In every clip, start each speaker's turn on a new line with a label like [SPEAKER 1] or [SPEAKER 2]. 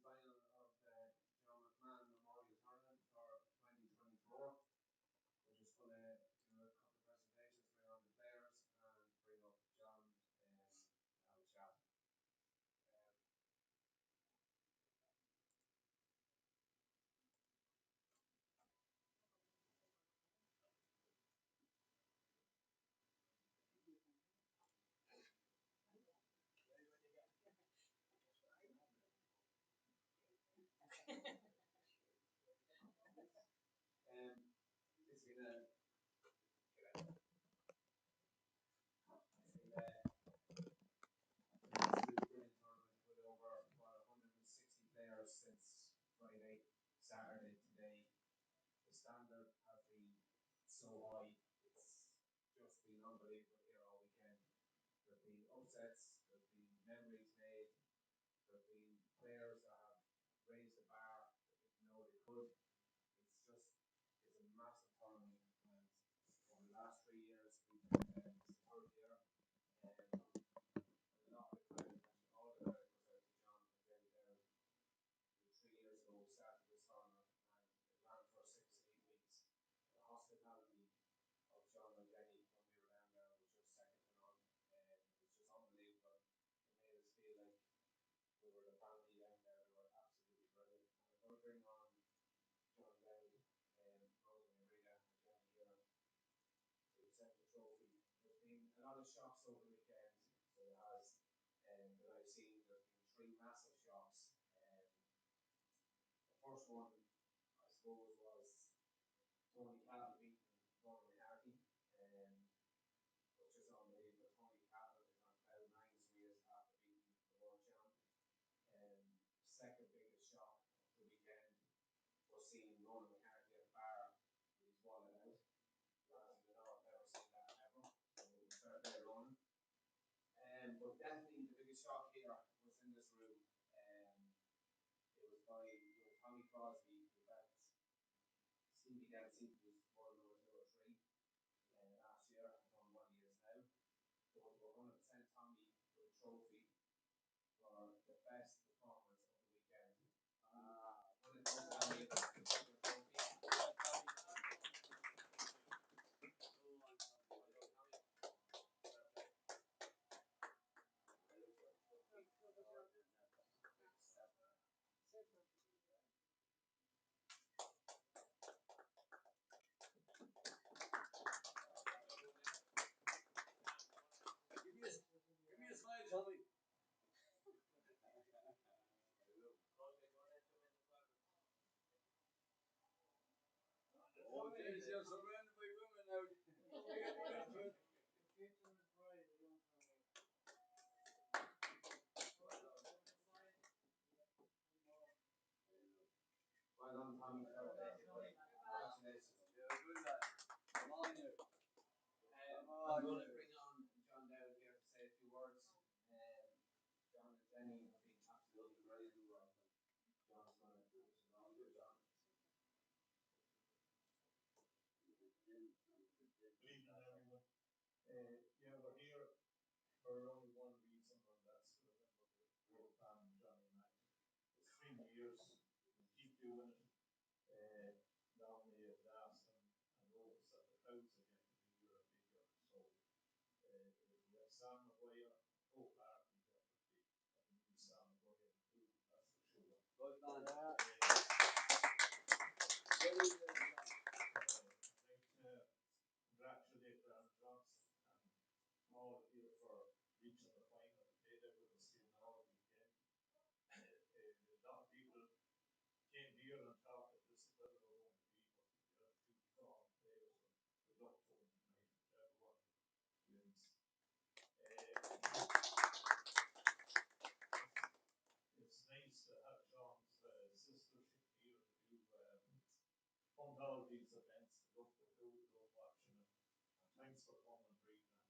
[SPEAKER 1] final of the John McMahon Memorial Tournament for 2024. We're just going to do a couple of presentations, bring on the players, and bring up John and have a chat. It's been a brilliant tournament with over 160 players since Friday, Saturday, today. The standard has been so high, it's just been unbelievable here all weekend. There have been upsets, there have been memories made, there have been players that have raised the bar that didn't know they could. It's a massive tournament, and over the last 3 years, we've been this third year, and a lot of the credit, and all the credit goes out to John and Jenny Darren. 3 years ago, we started this tournament, and it ran for 6 to 8 weeks. The hospitality of John and Jenny when we were down there was just second to none, and it was just unbelievable. It made us feel like we were the family down there. They were absolutely brilliant. And I'm going to bring on John Downey and Rosie and Rita and Jenny here to accept the trophy. There's been a lot of shocks over the weekend, so there has, that I've seen. There's been three massive shocks. The first one, I suppose, was Tony Cattle beating Ron McCarthy. It was just unbelievable. Tony Cattle is on cloud nine, so he is after beating the world champ. Second biggest shock of the weekend was seeing Ron McCarthy at the bar with his wallet out. I've never seen that ever. So we'll start there, Ronan. But definitely the biggest shock here was in this room. It was by Tommy Crosby, who bet Stevie Dempsey was world number 2 or 3 last year. I don't know what he is now. But we were 100% Tommy with a trophy for the best performance of the weekend. When it comes to Tommy,
[SPEAKER 2] Give me a slide, Tommy. Oh, geez, you're surrounded by women now.
[SPEAKER 1] well done, Tommy. Congratulations.
[SPEAKER 2] Yeah, good lad. Come on, you.
[SPEAKER 1] I'm going to bring on John Down here to say a few words. John and Jenny have been absolutely brilliant. John's going to finish it on here, John.
[SPEAKER 3] Good evening, everyone. We're here for only one reason, and that's to remember the great fan Johnny Mac. It's 3 years, we keep doing it. Now may it last, and notice that the crowds are getting bigger and bigger. So we have Sam McGuire, Oak Park, and definitely a new Sam McGuire too, that's for sure.
[SPEAKER 2] Good man.
[SPEAKER 3] I'd like to congratulate Darren Johnson and all of you for reaching the final. They did with us here all weekend. A lot of people came here and thought that this is where they were going to be, but there are two strong players, and good luck to them tonight, everyone wins. It's nice to have John's sistership here to do fund all these events. Love the food, love watching it, and thanks for coming and reading it.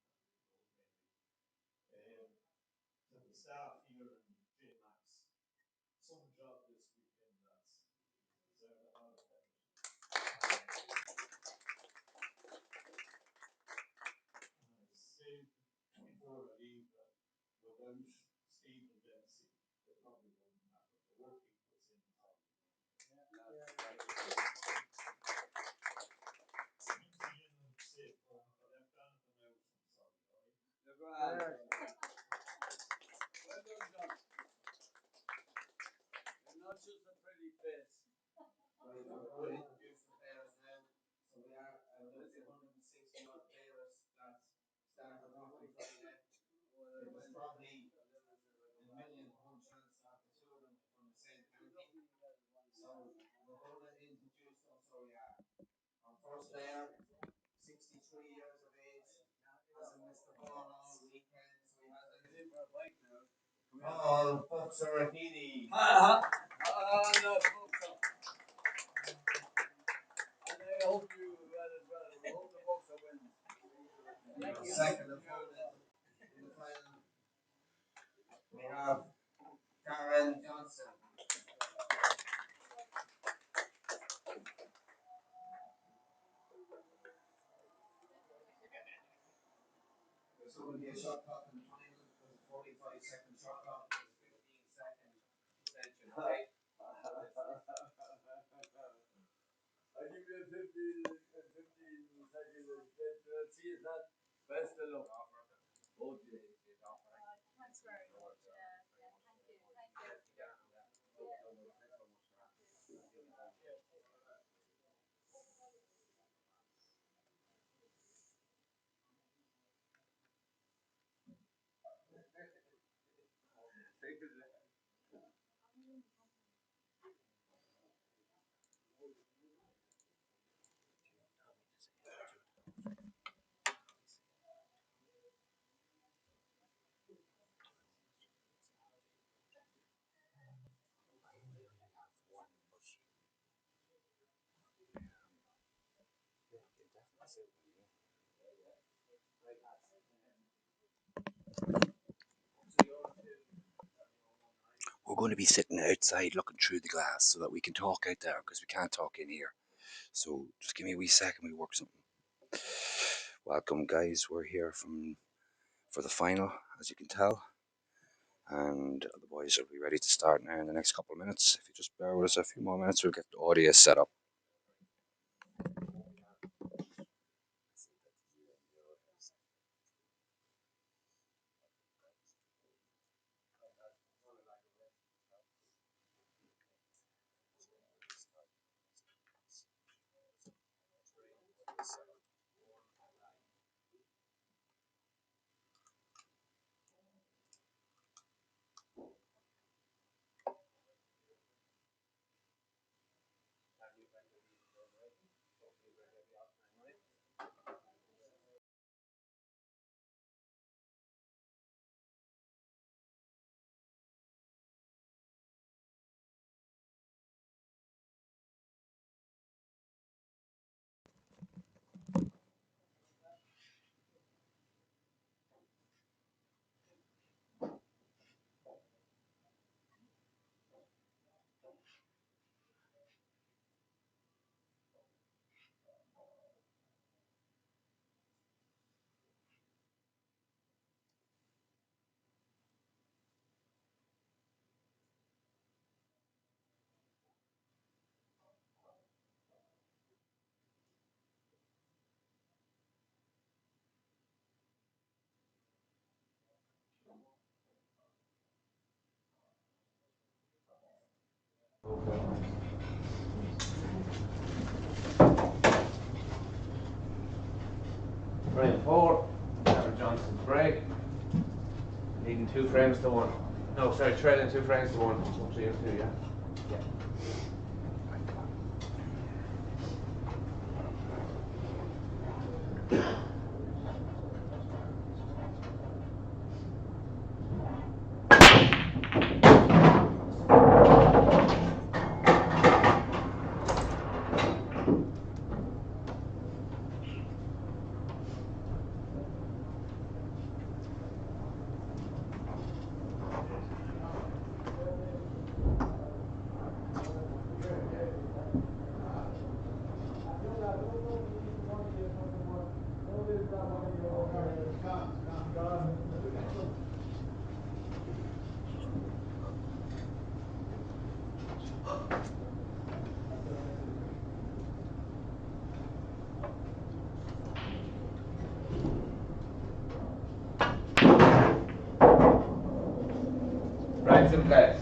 [SPEAKER 3] To the staff here in JMax, some job this weekend, lads. You deserve a lot of credit. And I said before I leave that without Stephen Dempsey, it probably wouldn't happen. The work he put
[SPEAKER 1] All folks are Heaney.
[SPEAKER 2] No, folks. And I hope you well as well. I hope the folks will win.
[SPEAKER 1] Second of all, in the final, we have Darren Johnson. There's going to be a shot clock in the final. There's a 45-second shot clock. There's a 15-second extension. Okay.
[SPEAKER 2] I give you a 15 second. Let's see if that best of luck. Oh, dear.
[SPEAKER 4] Thanks very much. Thank you.
[SPEAKER 5] We're going to be sitting outside looking through the glass so that we can talk out there because we can't talk in here. So just give me a wee second, we work something. Welcome, guys. We're here for the final, as you can tell, and the boys will be ready to start now in the next couple of minutes. If you just bear with us a few more minutes, we'll get the audio set up.
[SPEAKER 6] Frame 4, Darren Johnson's break. Leading 2 frames to 1. No, sorry, trailing 2 frames to 1. 1, 3 and 2, yeah. Rights in place.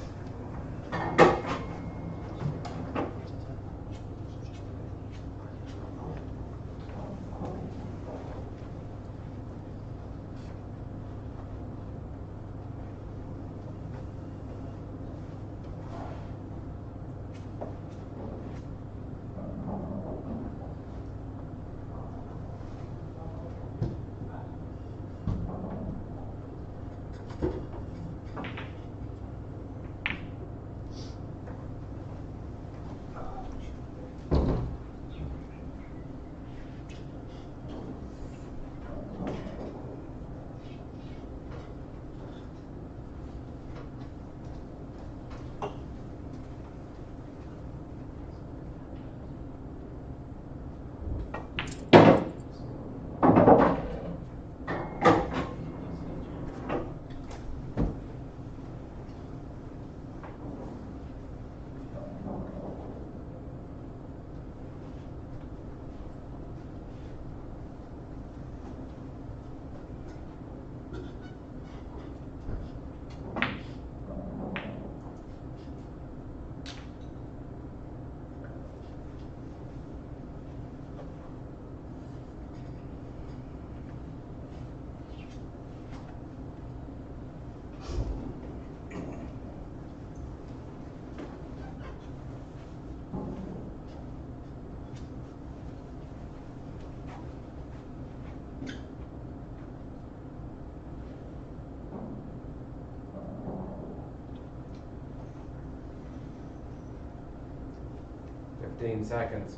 [SPEAKER 6] 15 seconds.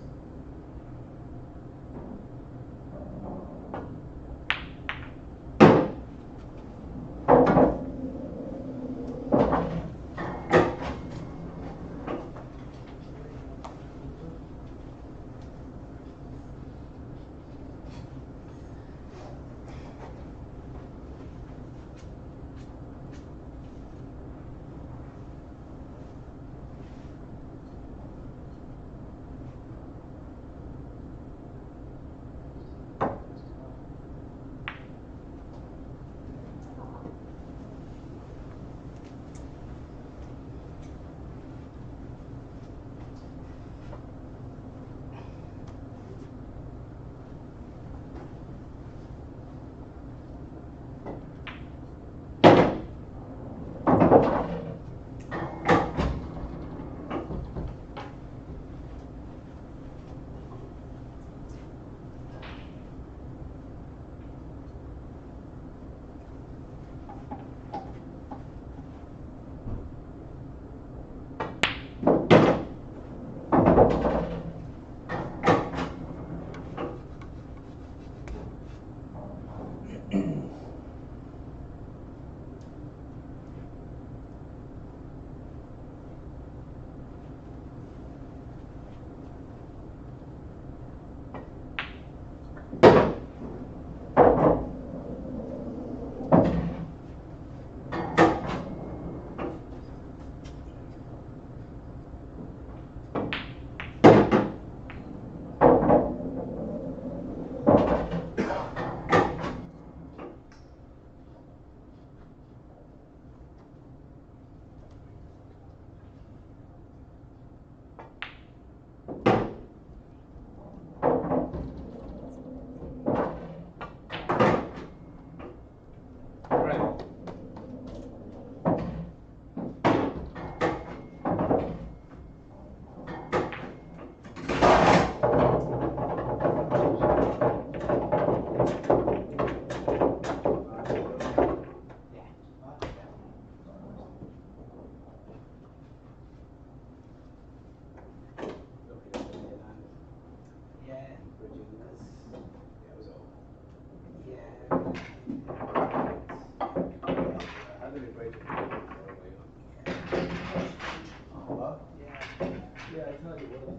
[SPEAKER 6] Right.
[SPEAKER 3] Yeah, I thought it was.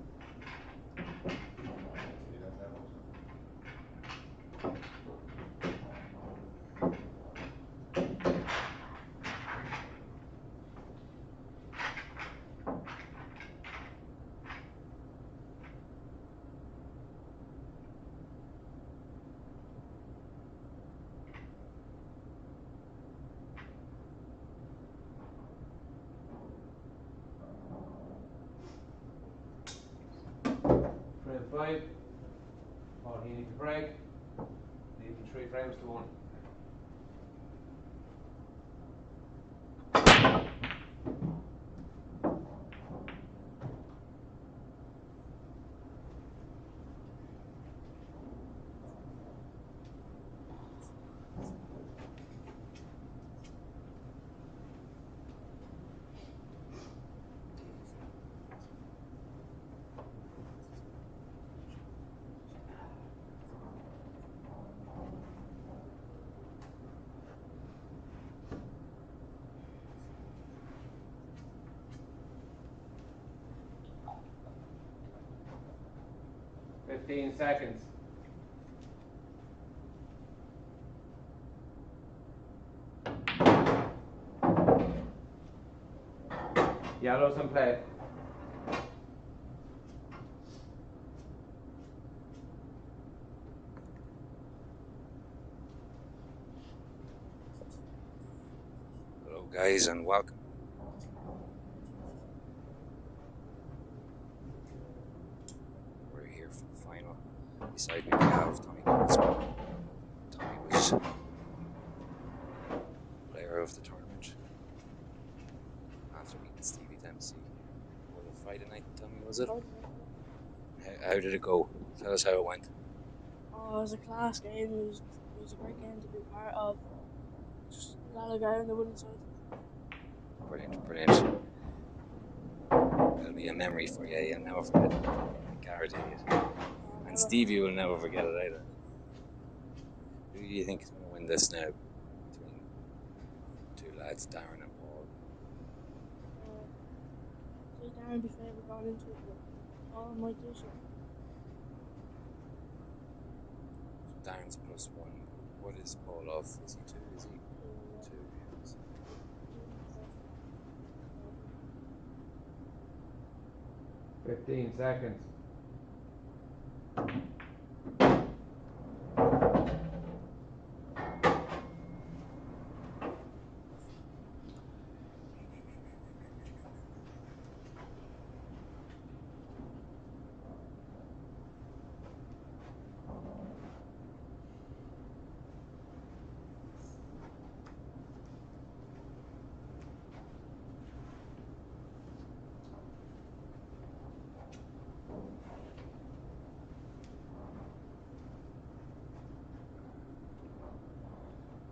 [SPEAKER 6] 5. Paul Heaney to break. Leaving 3 frames to 1. Fifteen seconds. Yellows in play.
[SPEAKER 5] Hello, guys, and welcome. We're here for the final. Beside me, we have Tommy Goldsmith. Tommy was player of the tournament after beating Stevie Dempsey. Was it Friday night, Tommy, was it? How did it go? Tell us how it went.
[SPEAKER 7] Oh, it was a class game. It was a great game to be a part of. Just glad I got on the winning side.
[SPEAKER 5] Brilliant, brilliant. It'll be a memory for you. You'll never forget it. I guarantee it. And Stevie will never forget it either. Who do you think is going to win this now between two lads, Darren and Paul?
[SPEAKER 7] See Darren be favourite going into it, but Paul might do something.
[SPEAKER 5] So Darren's +1. What is Paul off? Is he 2? Is he 2? Yes.
[SPEAKER 6] 15 seconds.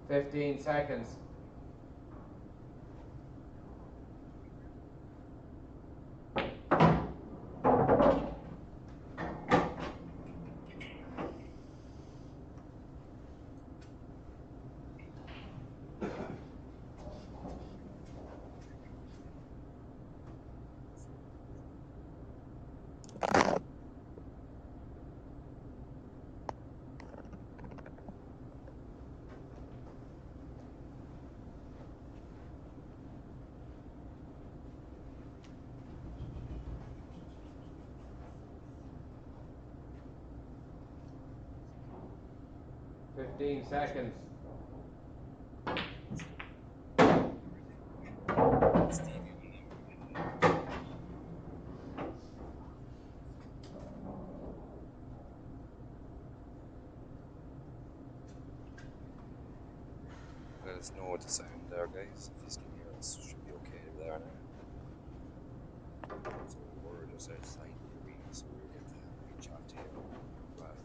[SPEAKER 6] Fifteen seconds. Fifteen seconds.
[SPEAKER 5] Let us know what the sound there, guys. If you can hear us, should be okay there now. So we're just outside here, so we'll get to have a wee chat to you. Well,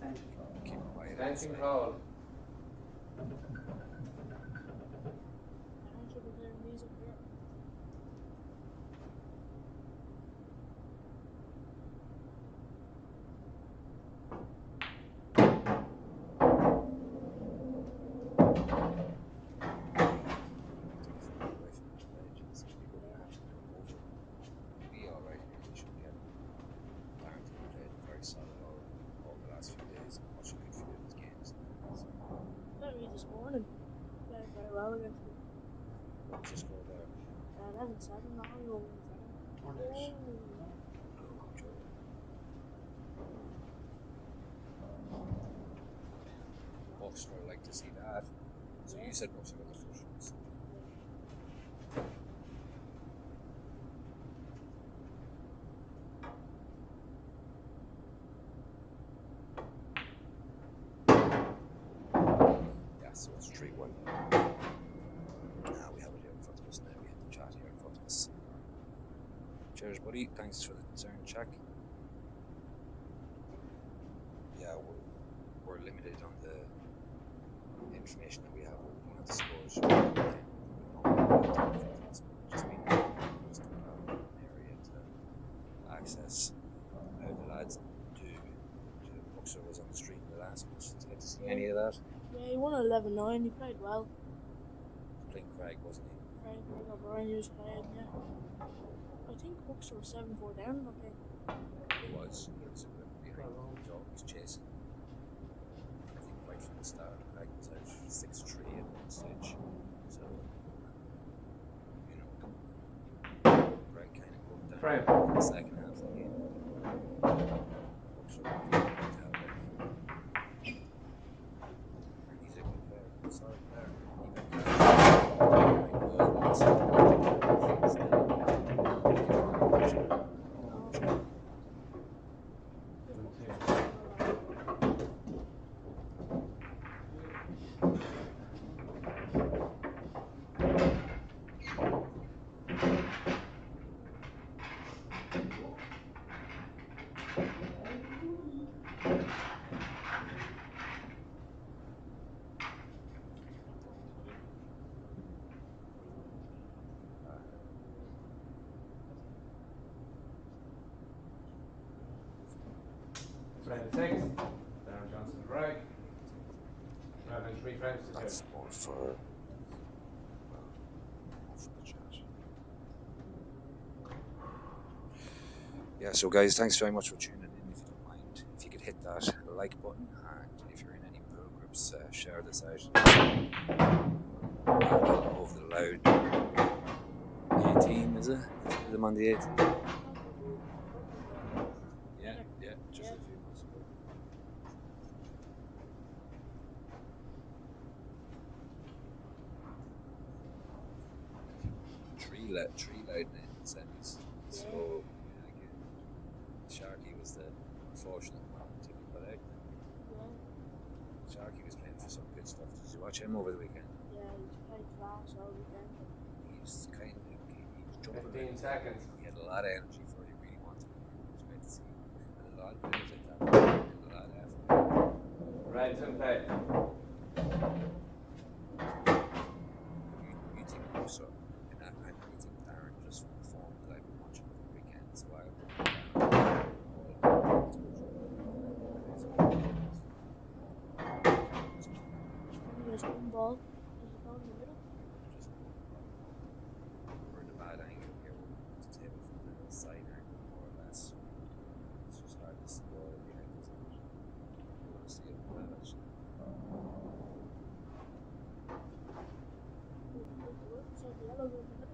[SPEAKER 5] keep quiet
[SPEAKER 6] Attention
[SPEAKER 5] outside.
[SPEAKER 6] call.
[SPEAKER 7] Darren should be clearing these up here.
[SPEAKER 5] Be alright here, we should get him. Darren's been playing very solid all the last few days. I'm watching a good few of his games. So.
[SPEAKER 7] Played me this morning. Played very well against me.
[SPEAKER 5] What was the score there?
[SPEAKER 7] 11-7, not only one win for him.
[SPEAKER 5] Oh, Joe. Bucks will like to see that. So
[SPEAKER 7] Yeah.
[SPEAKER 5] you said Bucks got the foot. So.
[SPEAKER 7] Yeah.
[SPEAKER 5] Yeah, so it's 3-1. We have it here in front of us now. We have the chat here in front of us. Cheers, buddy. Thanks for the turn check. Yeah, we're limited on the information that we have here. We don't have the scores. We normally have it in front of us, but we just don't have an area to access how the lads do. Buxer was on the stream in the last match. Did you get to see any of that?
[SPEAKER 7] Yeah, he won 11-9. He played well.
[SPEAKER 5] Playing Craig, wasn't he?
[SPEAKER 7] Craig O'Brien, he was playing, yeah. I think Buxer was 7-4 down in that game.
[SPEAKER 5] He was behind. He was always chasing. I think right from the start, Craig was out 6-3 at one stage. So, you know, Craig kind of broke down in the second half of the game. Buxer were playing quite hell like. And he's a good player, good solid player. Even if
[SPEAKER 6] frames. Darren Johnson break. Traveling 3 frames to 2.
[SPEAKER 5] That's more for, well, more for the chat. Yeah, so guys, thanks very much for tuning in. If you don't mind, if you could hit that like button, and if you're in any pool groups, share this out. Over the loud 18, is it? Is it on the 18? Yeah, just a few months ago. Three loud in the semis. So yeah, again, Sharky was the unfortunate one to be put out.
[SPEAKER 7] Yeah.
[SPEAKER 5] Sharky was playing for some good stuff. Did you watch him over the weekend?
[SPEAKER 7] Yeah, he's playing class all weekend.
[SPEAKER 5] He was kind of he was jumping
[SPEAKER 6] 15
[SPEAKER 5] around.
[SPEAKER 6] seconds.
[SPEAKER 5] He had a lot of energy for it. He really wanted it. It was great to see. And a lot of players like that, and a lot of effort.
[SPEAKER 6] Reds in play.
[SPEAKER 5] You think so? And you think Darren just performed that I've been watching over the weekend? So I would
[SPEAKER 7] There's one ball. Is it down in the middle?
[SPEAKER 5] We're in a bad angle here. We're coming up the table from the side angle, more or less. It's just hard to see all behind us. You want to see it in that actually.
[SPEAKER 7] So the yellow's in the middle.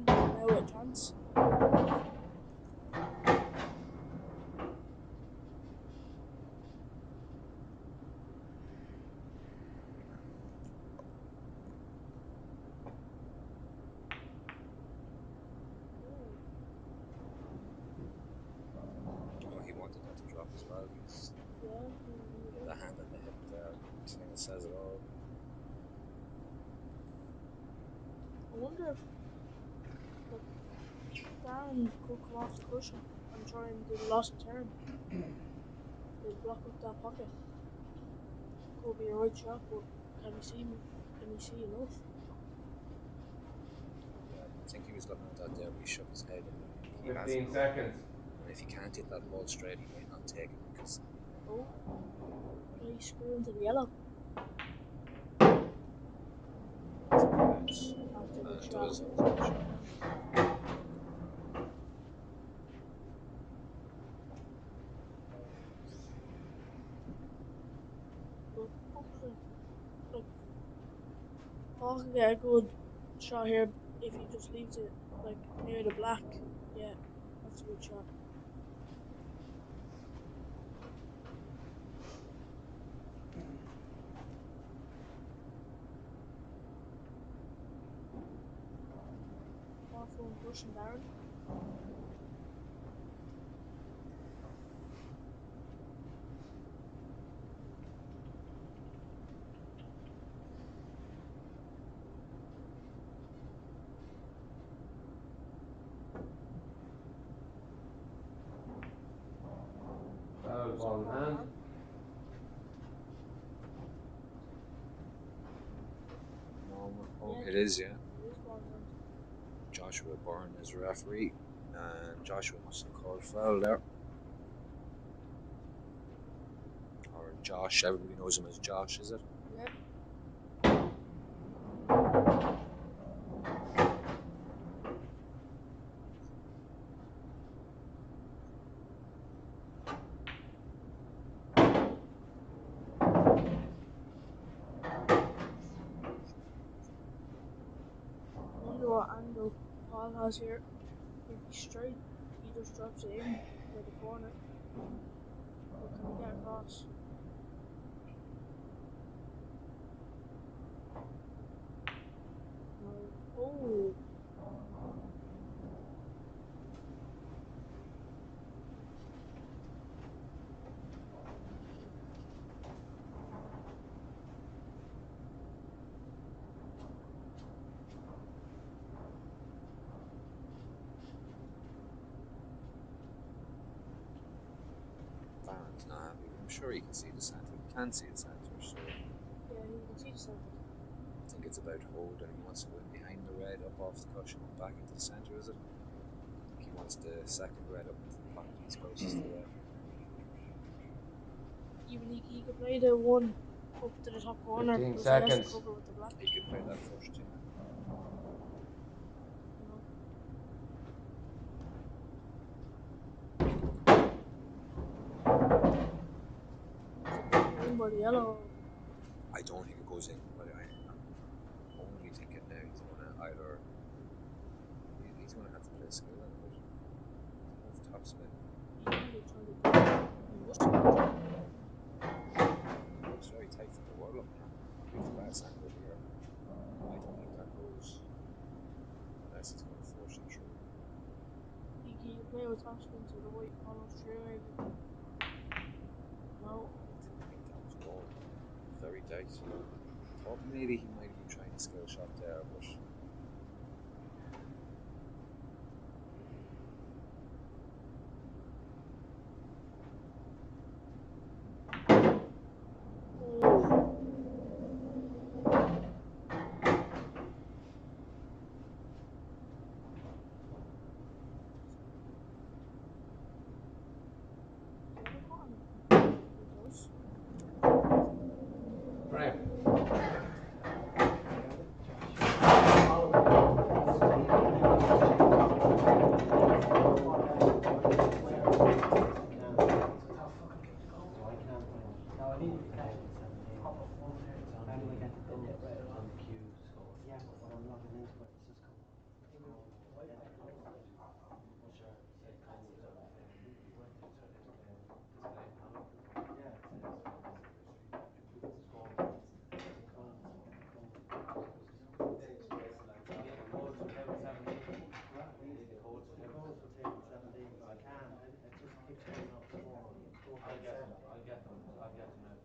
[SPEAKER 7] Now a chance.
[SPEAKER 5] Oh, he wanted that to drop as well. He's the hand on the hip there. Kind of says it all.
[SPEAKER 7] I wonder if Darren could come off the cushion and try and do the loss of turn. They'll block up that pocket. Could be a right shot, but can you see enough?
[SPEAKER 5] Yeah, I think he was looking at that there, but he shook his head. And he
[SPEAKER 6] 15 seconds.
[SPEAKER 5] And if he can't hit that ball straight, he might not take it because.
[SPEAKER 7] Oh, they screw into the yellow. After the shot. But like, Paul can get a good shot here if he just leaves it like near the black. Yeah, that's a good shot. Off one cushion, Darren.
[SPEAKER 6] Paul and Ann.
[SPEAKER 5] Oh,
[SPEAKER 7] Yeah.
[SPEAKER 5] it is, yeah.
[SPEAKER 7] It is Paul and Ann.
[SPEAKER 5] Joshua Byrne is referee, and Joshua must have called foul there. Or Josh, everybody knows him as Josh, is it?
[SPEAKER 7] Yeah. I wonder what angle Paul has here. Maybe straight. He just drops it in by the corner. But can he get across? No. Oh.
[SPEAKER 5] Darren's not happy, but I'm sure he can see the centre. He can see the centre, so
[SPEAKER 7] Yeah, he can see the centre.
[SPEAKER 5] I think it's about hold, and he wants to go in behind the red, up off the cushion, and back into the centre, is it? I think he wants the second red up into the pocket he's closest to the red.
[SPEAKER 7] Even he could play the one up to the top corner
[SPEAKER 6] 15
[SPEAKER 7] because he has to
[SPEAKER 6] seconds.
[SPEAKER 7] cover with the black.
[SPEAKER 5] He could play that first, yeah.
[SPEAKER 7] You know. In by the yellow.
[SPEAKER 5] I don't think it goes in, but I'm only thinking now he's going to either. He's going to have to play skill in, but off top spin.
[SPEAKER 7] He can't be trying to do it. He must have been trying to do it.
[SPEAKER 5] It's very tight from the world looking at. Here's the glass angle here. I don't think that goes unless he's going to force it through.
[SPEAKER 7] He can play with top spin to the right, almost through maybe. No.
[SPEAKER 5] I didn't think that was going. Very tight. Thought maybe he might have been trying a skill shot there, but
[SPEAKER 6] Graham.
[SPEAKER 8] Yeah, but when I'm logging into it, it's just coming on. What's your say code on display panel? Yeah, it says score points. The code. You need the codes for table 17. What? You need the codes for table 17. I can. It just keeps coming up score.
[SPEAKER 6] I'll get them. I'll get them now.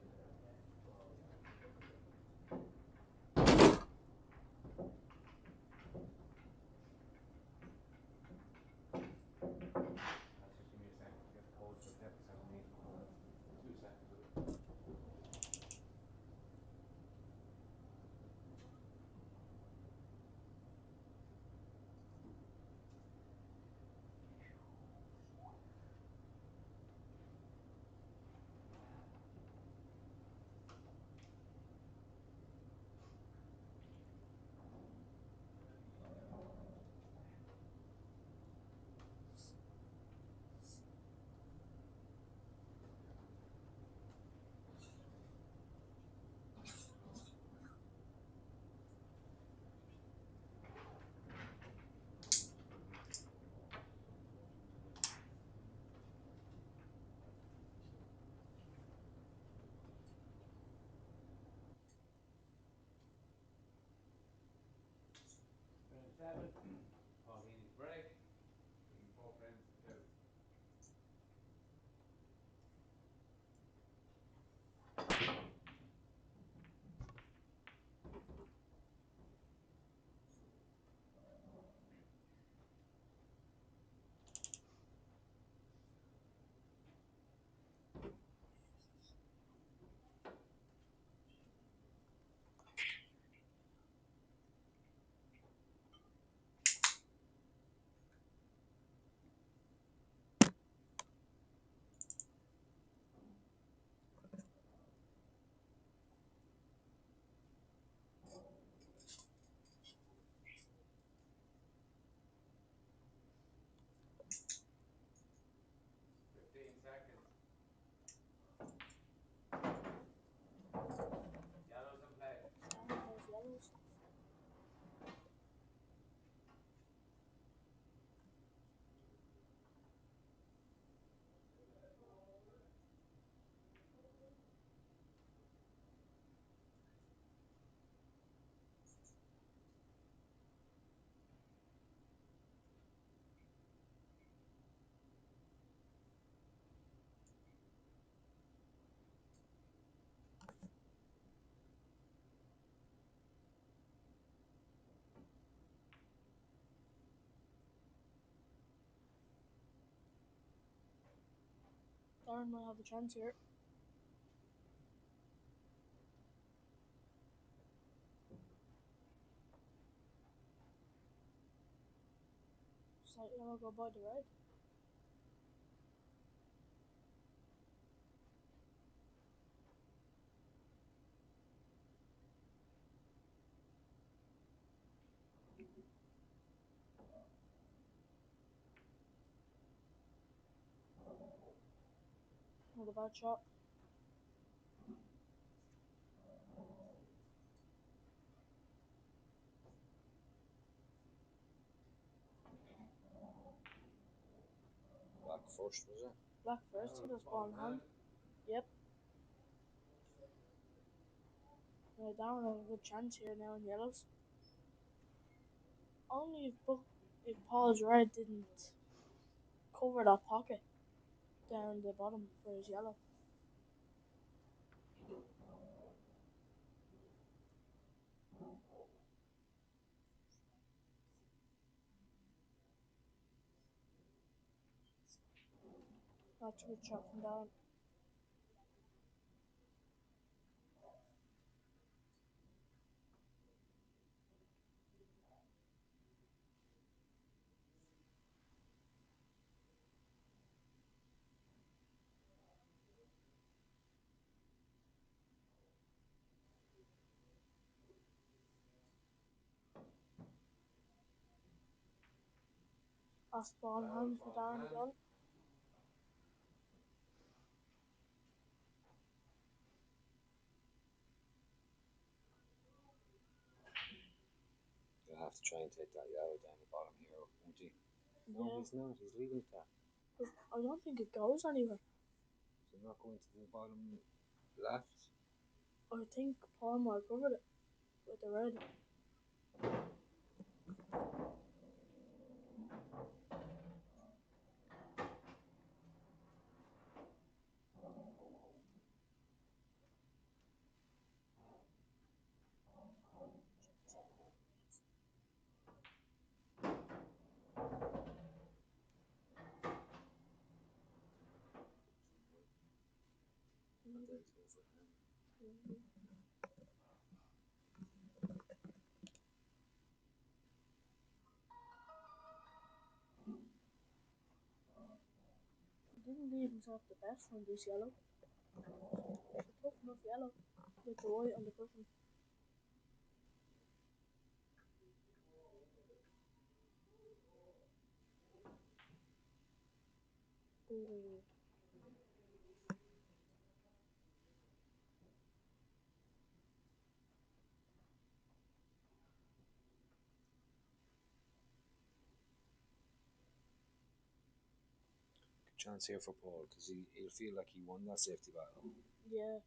[SPEAKER 6] Just give me a second to get the codes for table 17. 2 seconds with it. Frame 7. Paul Heaney's break. Taking 4 frames to 2.
[SPEAKER 7] Darren might have a chance here. Slight yellow go by the red. Not a bad shot.
[SPEAKER 5] Black first, was it?
[SPEAKER 7] Black first, he does ball in hand. Yep. Darren has a good chance here now in yellows. Only if Paul's red didn't cover that pocket down the bottom for his yellow. That's a good shot from Darren. Last ball in hand for Darren again.
[SPEAKER 5] He'll have to try and take that yellow down the bottom here, won't he? No,
[SPEAKER 7] Yeah.
[SPEAKER 5] he's not. He's leaving that.
[SPEAKER 7] But I don't think it goes anywhere.
[SPEAKER 5] So not going to the bottom left.
[SPEAKER 7] I think Paul might have covered it with the red. He didn't leave himself the best from this yellow. It's a tough enough yellow with the white on the cushion. Ooh.
[SPEAKER 5] Good chance here for Paul because he'll feel like he won that safety battle.
[SPEAKER 7] Yeah.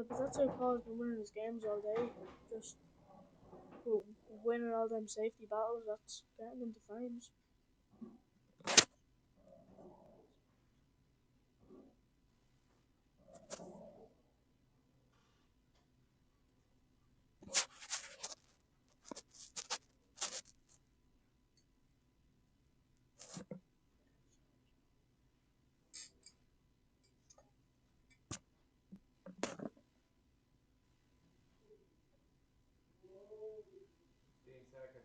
[SPEAKER 7] But that's how Paul's been winning his games all day. Just winning all them safety battles, that's getting into frames.
[SPEAKER 6] Seconds.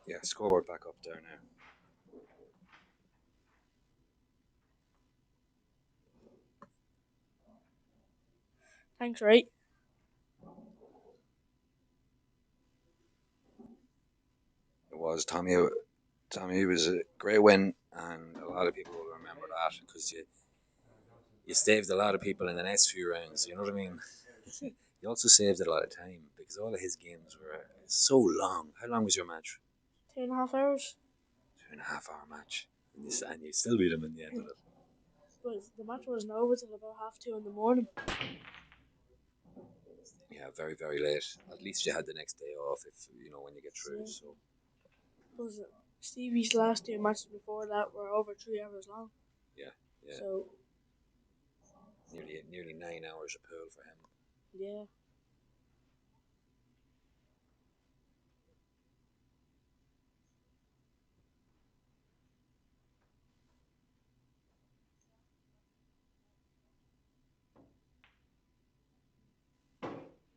[SPEAKER 5] Yeah, scoreboard back up there now.
[SPEAKER 7] Thanks, right?
[SPEAKER 5] It was Tommy. Tommy was a great win, and a lot of people will remember that because you saved a lot of people in the next few rounds. You know what I mean? You also saved a lot of time because all of his games were so long. How long was your match?
[SPEAKER 7] 2.5 hours.
[SPEAKER 5] 2.5 hour match, and you still beat him in the end of it.
[SPEAKER 7] But the match wasn't over till about 2:30 in the morning.
[SPEAKER 5] Yeah, very very late. At least you had the next day off if you know when you get through.
[SPEAKER 7] Yeah.
[SPEAKER 5] So
[SPEAKER 7] Because Stevie's last 2 matches before that were over 3 hours long.
[SPEAKER 5] yeah, yeah,
[SPEAKER 7] So
[SPEAKER 5] nearly 9 hours of pool for him.
[SPEAKER 7] yeah.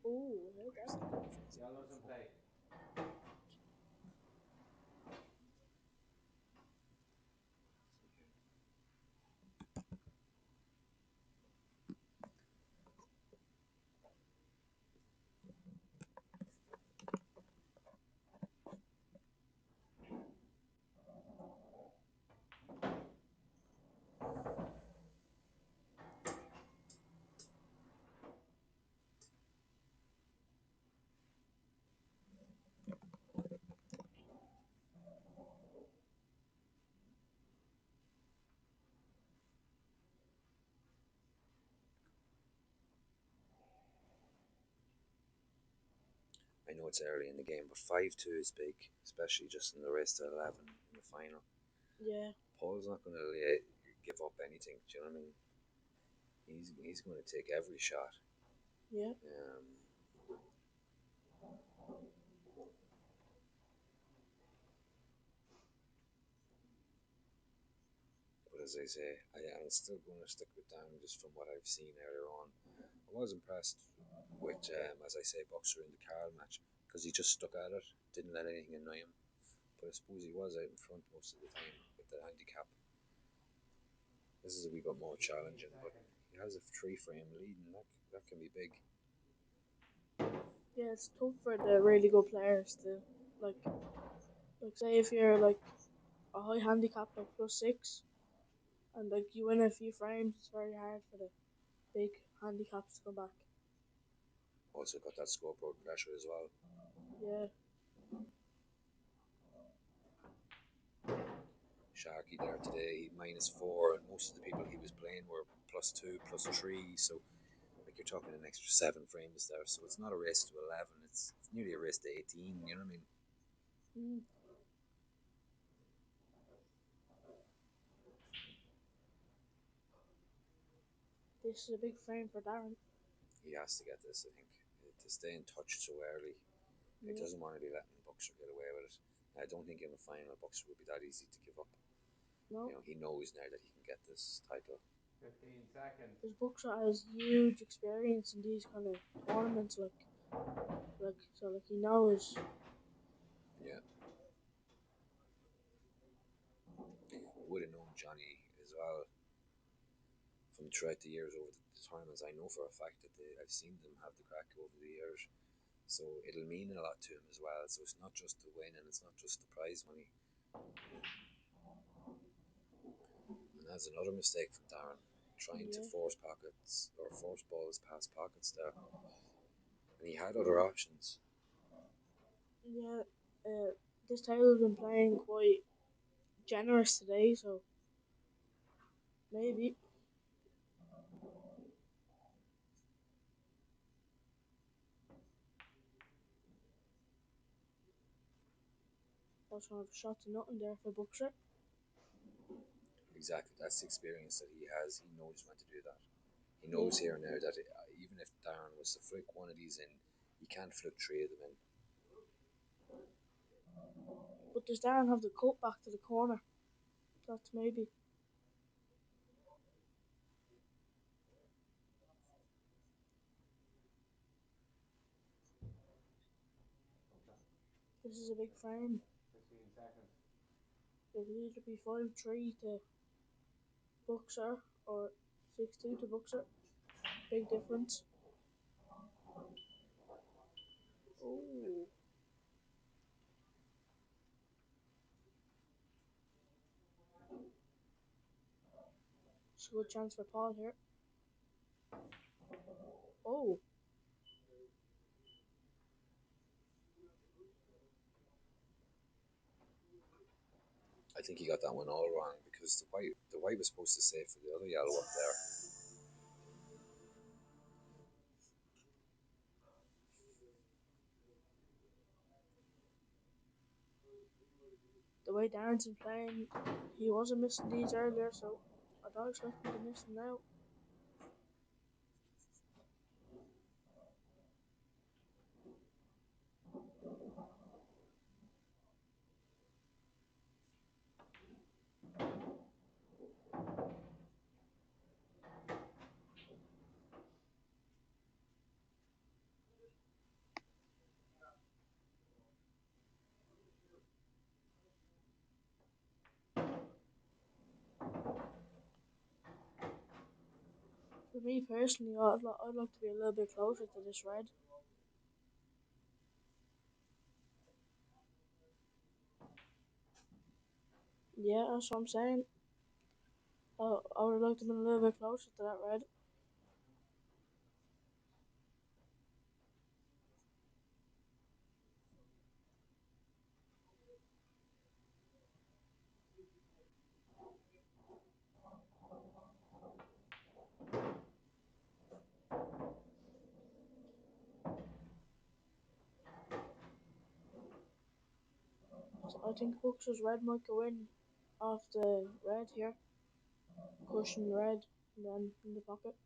[SPEAKER 7] Oh, that's a good defense.
[SPEAKER 6] Yellows in play.
[SPEAKER 5] I know it's early in the game, but 5-2 is big, especially just in the rest of 11 in the final.
[SPEAKER 7] Yeah.
[SPEAKER 5] Paul's not going to give up anything. Do you know what I mean? He's going to take every shot.
[SPEAKER 7] Yeah.
[SPEAKER 5] But as I say, I'm still going to stick with Darren just from what I've seen earlier on. I was impressed with, as I say, Boxer in the Carl match because he just stuck at it, didn't let anything annoy him. But I suppose he was out in front most of the time with the handicap. This is a wee bit more
[SPEAKER 6] 15
[SPEAKER 5] challenging, but
[SPEAKER 6] seconds.
[SPEAKER 5] he has a 3 frame lead, and that can be big.
[SPEAKER 7] Yeah, it's tough for the really good players to like say if you're like a high handicap like +6 and like you win a few frames, it's very hard for the big handicaps to come back.
[SPEAKER 5] Also got that scoreboard pressure as well.
[SPEAKER 7] Yeah.
[SPEAKER 5] Sharky there today, -4, and most of the people he was playing were +2, +3. So like you're talking an extra 7 frames there. So it's not a race to 11. It's nearly a race to 18. You know what I mean?
[SPEAKER 7] Mm. This is a big frame for Darren.
[SPEAKER 5] He has to get this, I think, to stay in touch so early. He
[SPEAKER 7] Yeah.
[SPEAKER 5] doesn't want to be letting Boxer get away with it. I don't think in the final Boxer will be that easy to give up.
[SPEAKER 7] No.
[SPEAKER 5] You know, he knows now that he can get this title.
[SPEAKER 6] 15 seconds.
[SPEAKER 7] His Buckshot has huge experience in these kind of tournaments, like he knows.
[SPEAKER 5] Yeah. Would have known Johnny as well from throughout the years over the tournaments. I know for a fact that I've seen them have the crack over the years. So it'll mean a lot to him as well. So it's not just the win and it's not just the prize money. And that's another mistake from Darren, trying to
[SPEAKER 7] Yeah.
[SPEAKER 5] force pockets or force balls past pockets there. And he had other options.
[SPEAKER 7] Yeah. This table's been playing quite generous today, so maybe. That's one of the shots of nothing there for Buckshot.
[SPEAKER 5] Exactly, that's the experience that he has. He knows when to do that. He
[SPEAKER 7] Yeah.
[SPEAKER 5] knows here and now that even if Darren was to flick one of these in, he can't flick 3 of them in.
[SPEAKER 7] But does Darren have the cut back to the corner? That's maybe. This is a big frame.
[SPEAKER 6] 15
[SPEAKER 7] It'll either be 5-3 to Buxer or 6-2 to Buxer. Big difference. Oh. It's a good chance for Paul here. Oh.
[SPEAKER 5] I think he got that one all wrong because the white was supposed to save for the other yellow up there.
[SPEAKER 7] The way Darren's been playing, he wasn't missing these earlier, so I don't expect him to miss them now. For me personally, I'd like to be a little bit closer to this red. Yeah, that's what I'm saying. I would like to be a little bit closer to that red. So I think Buxer's red might go in off the red here. Cushion red, and then in the pocket.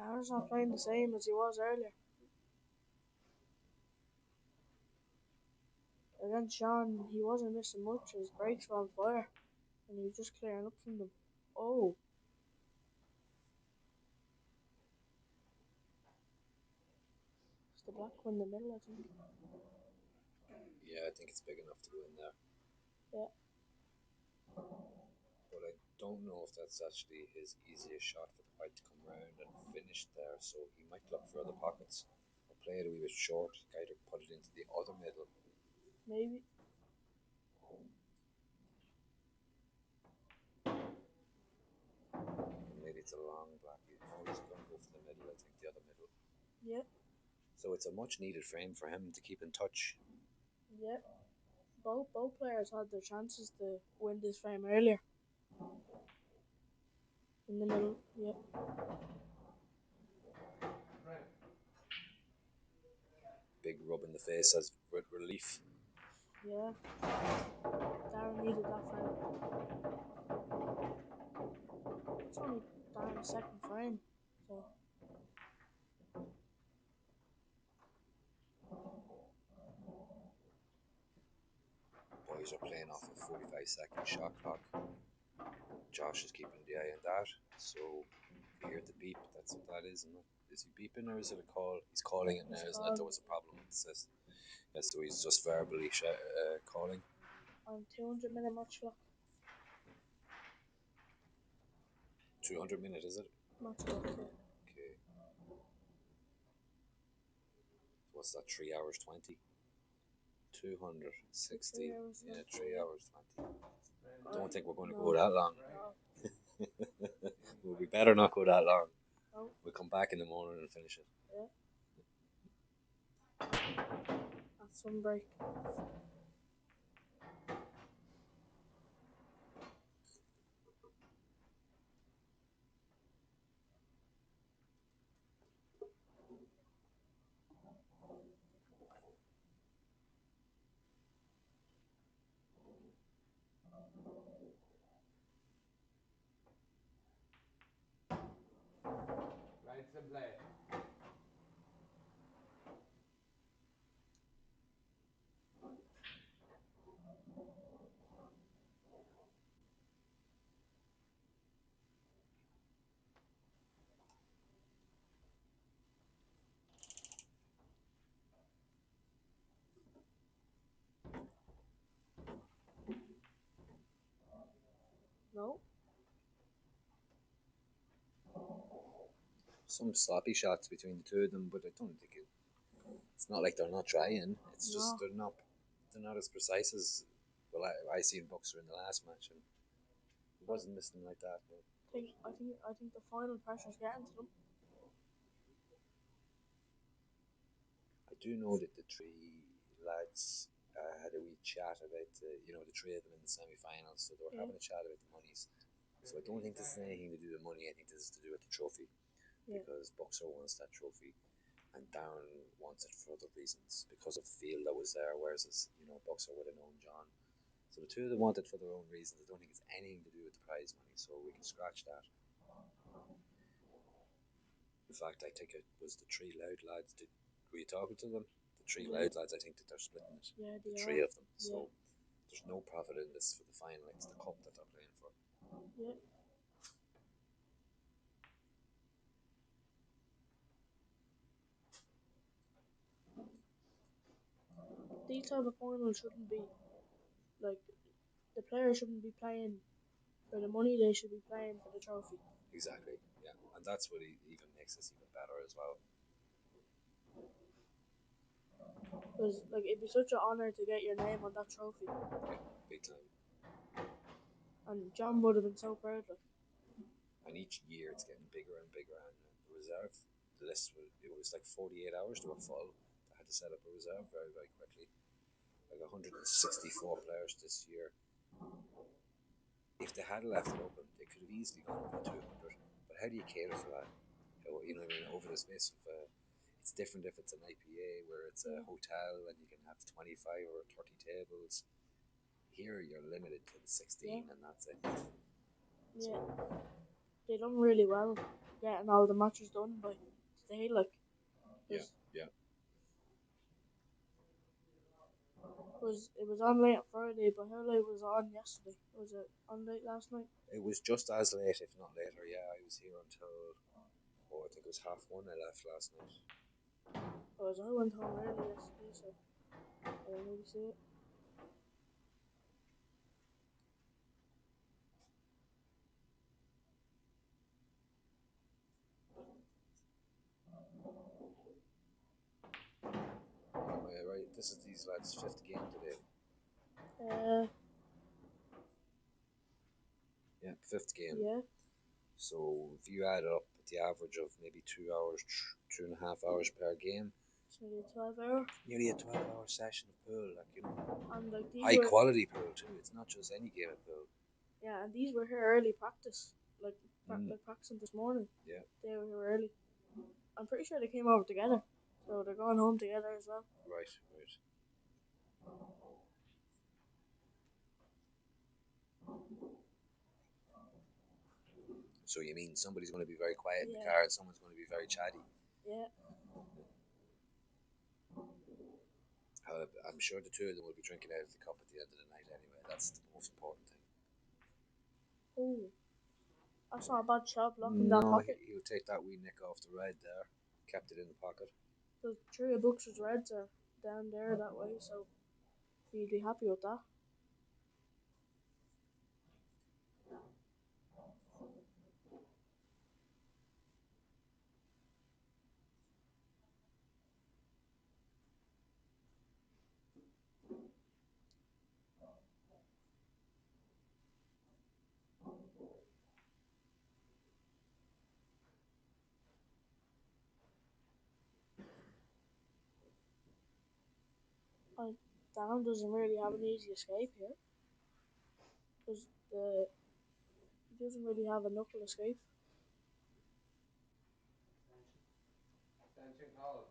[SPEAKER 7] Darren's not playing the same as he was earlier. Against Sean, he wasn't missing much. His brakes were on fire, and he was just clearing up from them. Oh. It's the black one in the middle, I think.
[SPEAKER 5] Yeah, I think it's big enough to go in there.
[SPEAKER 7] Yeah.
[SPEAKER 5] But I don't know if that's actually his easiest shot for the white to come round and finish there, so he might look for other pockets or play it a wee bit short, either put it into the other middle.
[SPEAKER 7] Maybe.
[SPEAKER 5] Maybe it's a long black. No, he's going to go for the middle, I think, the other middle.
[SPEAKER 7] Yeah.
[SPEAKER 5] So it's a much needed frame for him to keep in touch.
[SPEAKER 7] Yeah. Both players had their chances to win this frame earlier. In the middle, yeah.
[SPEAKER 5] Big rub in the face as relief.
[SPEAKER 7] Yeah. Darren needed that frame. It's only Darren's second frame, so.
[SPEAKER 5] Boys are playing off a 45-second shot clock. Josh is keeping the eye on that, so if you hear the beep, that's what that is, isn't it? Is he beeping or is it a call? He's calling it now, isn't it? There was a problem with the system. Yeah, so he's just verbally calling.
[SPEAKER 7] On 200-minute match clock.
[SPEAKER 5] 200 minute, is it?
[SPEAKER 7] Match clock, yeah.
[SPEAKER 5] Okay. What's that? 3 hours 20. 260.
[SPEAKER 7] 3 hours
[SPEAKER 5] Yeah,
[SPEAKER 7] 20.
[SPEAKER 5] 3 hours 20. Don't think we're going to
[SPEAKER 7] No.
[SPEAKER 5] go that long.
[SPEAKER 7] No.
[SPEAKER 5] Well, we better not go that long.
[SPEAKER 7] No.
[SPEAKER 5] We'll come back in the morning and finish it.
[SPEAKER 7] Yeah. That's some break.
[SPEAKER 6] play.
[SPEAKER 7] No.
[SPEAKER 5] Some sloppy shots between the two of them, but I don't think it's not like they're not trying. It's just
[SPEAKER 7] No.
[SPEAKER 5] they're not as precise as well. I seen Buxer in the last match, and he wasn't missing like that. But
[SPEAKER 7] I think the final pressure's getting to them.
[SPEAKER 5] I do know that the three lads had a wee chat about the three of them in the semi-finals, so they were having a chat about the monies. So I don't think this is anything to do with money. I think this is to do with the trophy, because Buxer wants that trophy, and Darren wants it for other reasons because of the field that was there. Whereas Buxer would have known John. So the two of them want it for their own reasons. I don't think it's anything to do with the prize money, so we can scratch that. In fact, I think it was the three loud lads. Were you talking to them? The three loud lads, I think that they're splitting it.
[SPEAKER 7] Yeah,
[SPEAKER 5] the
[SPEAKER 7] they
[SPEAKER 5] three
[SPEAKER 7] are.
[SPEAKER 5] of them. So there's no profit in this for the final. It's the cup that they're playing for.
[SPEAKER 7] Yeah. These type of finals shouldn't be like the players shouldn't be playing for the money. They should be playing for the trophy.
[SPEAKER 5] Exactly. Yeah, and that's what even makes this even better as well.
[SPEAKER 7] Because like it'd be such an honor to get your name on that trophy.
[SPEAKER 5] Yeah, big time.
[SPEAKER 7] And John would have been so proud. Like.
[SPEAKER 5] And each year it's getting bigger and bigger. And the reserve list was like 48 hours to a full. They had to set up a reserve very, very quickly. Like 164 players this year. If they had left it open, they could have easily gone up to 200. But how do you cater for that? You know what I mean? Over the space of it's different if it's an IPA where it's a hotel and you can have 25 or 30 tables. Here you're limited to the 16 and that's it.
[SPEAKER 7] Yeah. They done really well getting all the matches done by today. Like.
[SPEAKER 5] Yeah.
[SPEAKER 7] It was on late on Friday, but how late was it on yesterday? Was it on late last night?
[SPEAKER 5] It was just as late, if not later. Yeah, I was here until I think it was 1:30. I left last night.
[SPEAKER 7] I went home early yesterday, so I'll maybe see it.
[SPEAKER 5] Right, this is these lads' 5th game today. Yeah, 5th game.
[SPEAKER 7] Yeah.
[SPEAKER 5] So if you add up the average of maybe 2 hours, 2.5 hours per game,
[SPEAKER 7] it's nearly 12 hours.
[SPEAKER 5] Nearly a 12-hour session of pool,
[SPEAKER 7] And like
[SPEAKER 5] high quality pool too. It's not just any game of pool.
[SPEAKER 7] Yeah, and these were here early practice, like practicing this morning.
[SPEAKER 5] Yeah.
[SPEAKER 7] They were here early. I'm pretty sure they came over together, so they're going home together as well.
[SPEAKER 5] Right. So you mean somebody's going to be very quiet in the car and someone's going to be very chatty?
[SPEAKER 7] Yeah.
[SPEAKER 5] I'm sure the two of them will be drinking out of the cup at the end of the night anyway. That's the most important thing.
[SPEAKER 7] Oh, that's not a bad job locking that pocket.
[SPEAKER 5] He'll take that wee nick off the red there. Kept it in the pocket.
[SPEAKER 7] The three of Buxer's reds are down there that way, so he'd be happy with that. Darren doesn't really have an easy escape here. Because he doesn't really have a knuckle escape.
[SPEAKER 6] Benching call.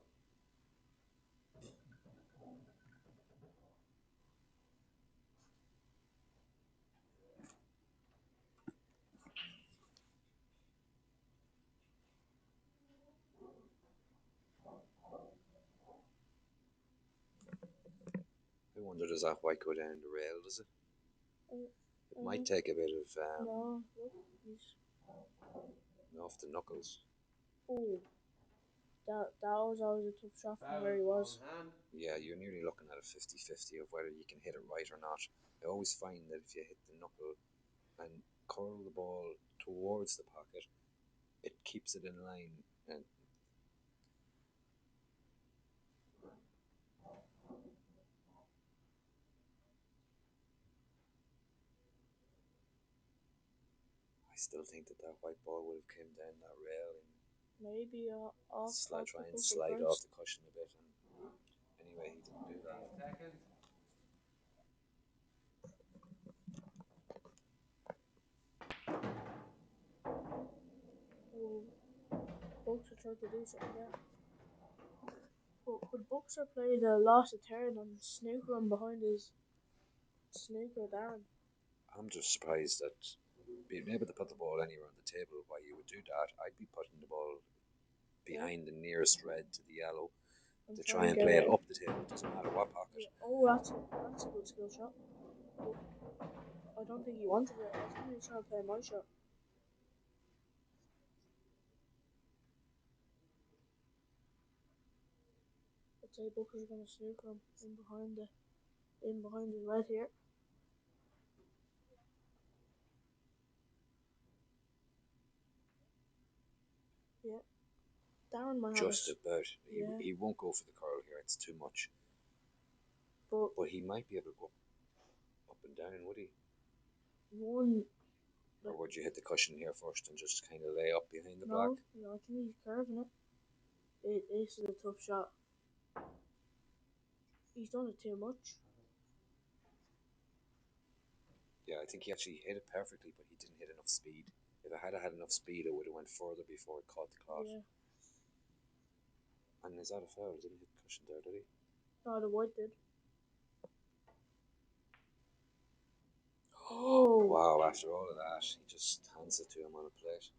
[SPEAKER 5] wonder does that white go down the rail, does it? It might
[SPEAKER 7] Uh,
[SPEAKER 5] take a bit of
[SPEAKER 7] no, look, he's.
[SPEAKER 5] off the knuckles.
[SPEAKER 7] Oh, that was always a tough shot from
[SPEAKER 6] Foul
[SPEAKER 7] where he
[SPEAKER 6] on
[SPEAKER 7] was.
[SPEAKER 6] hand.
[SPEAKER 5] Yeah, you're nearly looking at a 50-50 of whether you can hit it right or not. I always find that if you hit the knuckle and curl the ball towards the pocket, it keeps it in line. And I still think that white ball would have come down that rail and
[SPEAKER 7] Maybe off
[SPEAKER 5] try
[SPEAKER 7] the
[SPEAKER 5] and
[SPEAKER 7] buckle
[SPEAKER 5] slide off
[SPEAKER 7] first.
[SPEAKER 5] the cushion a bit. And anyway, he didn't do
[SPEAKER 6] 15
[SPEAKER 5] that.
[SPEAKER 6] seconds.
[SPEAKER 7] Oh, Bucks are trying to do something there. But could Buxer play the loss of turn and snooker him behind his snooker Darren?
[SPEAKER 5] I'm just surprised that being able to put the ball anywhere on the table, why you would do that. I'd be putting the ball behind the nearest red to the yellow to try and
[SPEAKER 7] get
[SPEAKER 5] play it up the table. It doesn't matter what pocket.
[SPEAKER 7] Yeah. Oh, that's a good skill shot. But I don't think he wanted it. I think he was trying to play my shot. I'd say Booker's gonna snooker him in behind the red here. Yeah. Darren might have
[SPEAKER 5] Just about.
[SPEAKER 7] Yeah.
[SPEAKER 5] He won't go for the curl here. It's too much.
[SPEAKER 7] But
[SPEAKER 5] he might be able to go up and down, would he?
[SPEAKER 7] one.
[SPEAKER 5] Or would you hit the cushion here first and just kind of lay up behind the black?
[SPEAKER 7] No, I think he's curving it. This is a tough shot. He's done it too much.
[SPEAKER 5] Yeah, I think he actually hit it perfectly, but he didn't hit enough speed. If I had had enough speed, it would have went further before it caught the cloth.
[SPEAKER 7] Yeah.
[SPEAKER 5] And is that a foul? Didn't hit the cushion there, did he?
[SPEAKER 7] No, the white did. Oh.
[SPEAKER 5] Wow, after all of that, he just hands it to him on a plate.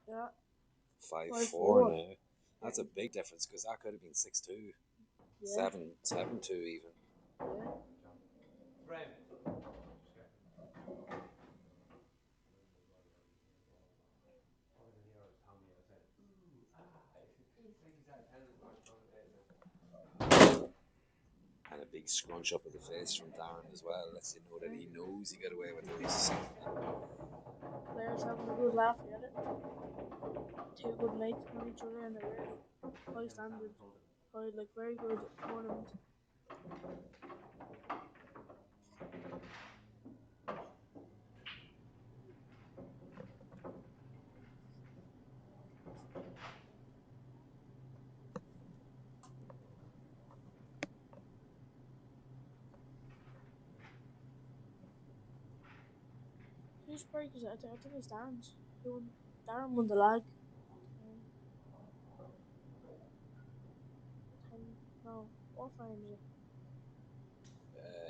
[SPEAKER 7] Yeah.
[SPEAKER 5] 5-4 now. That's a big difference because that could have been 6-2.
[SPEAKER 7] Yeah.
[SPEAKER 5] 7-2 even.
[SPEAKER 7] Yeah.
[SPEAKER 6] Frame. Just get. All I can hear is Tommy saying, ooh, ah. It's like he's at a tennis match commentating.
[SPEAKER 5] And a big scrunch up of the face from Darren as well. Lets you know that he knows he got away with this.
[SPEAKER 7] Players having a good laugh at it. Two good mates on each other in a really high standard, very good tournament. Whose break is it? I think it's Darren's. Darren won the lag. 10, no, what frame is it?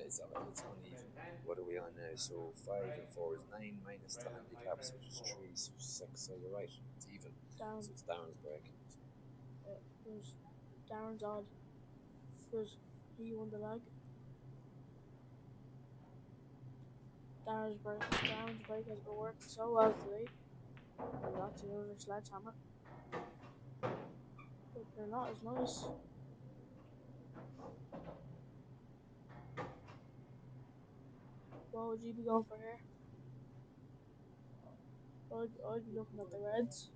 [SPEAKER 5] It's uneven. What are we on now? So 5 and 4 is 9 minus the handicaps, which is 3, so 6. So you're right, it's even.
[SPEAKER 7] Darren.
[SPEAKER 5] So it's Darren's break.
[SPEAKER 7] It was Darren's odd because he won the lag. Darren's break has been working so well today, and that's another sledgehammer. But they're not as nice. What would you be going for here? I'd be looking at the reds.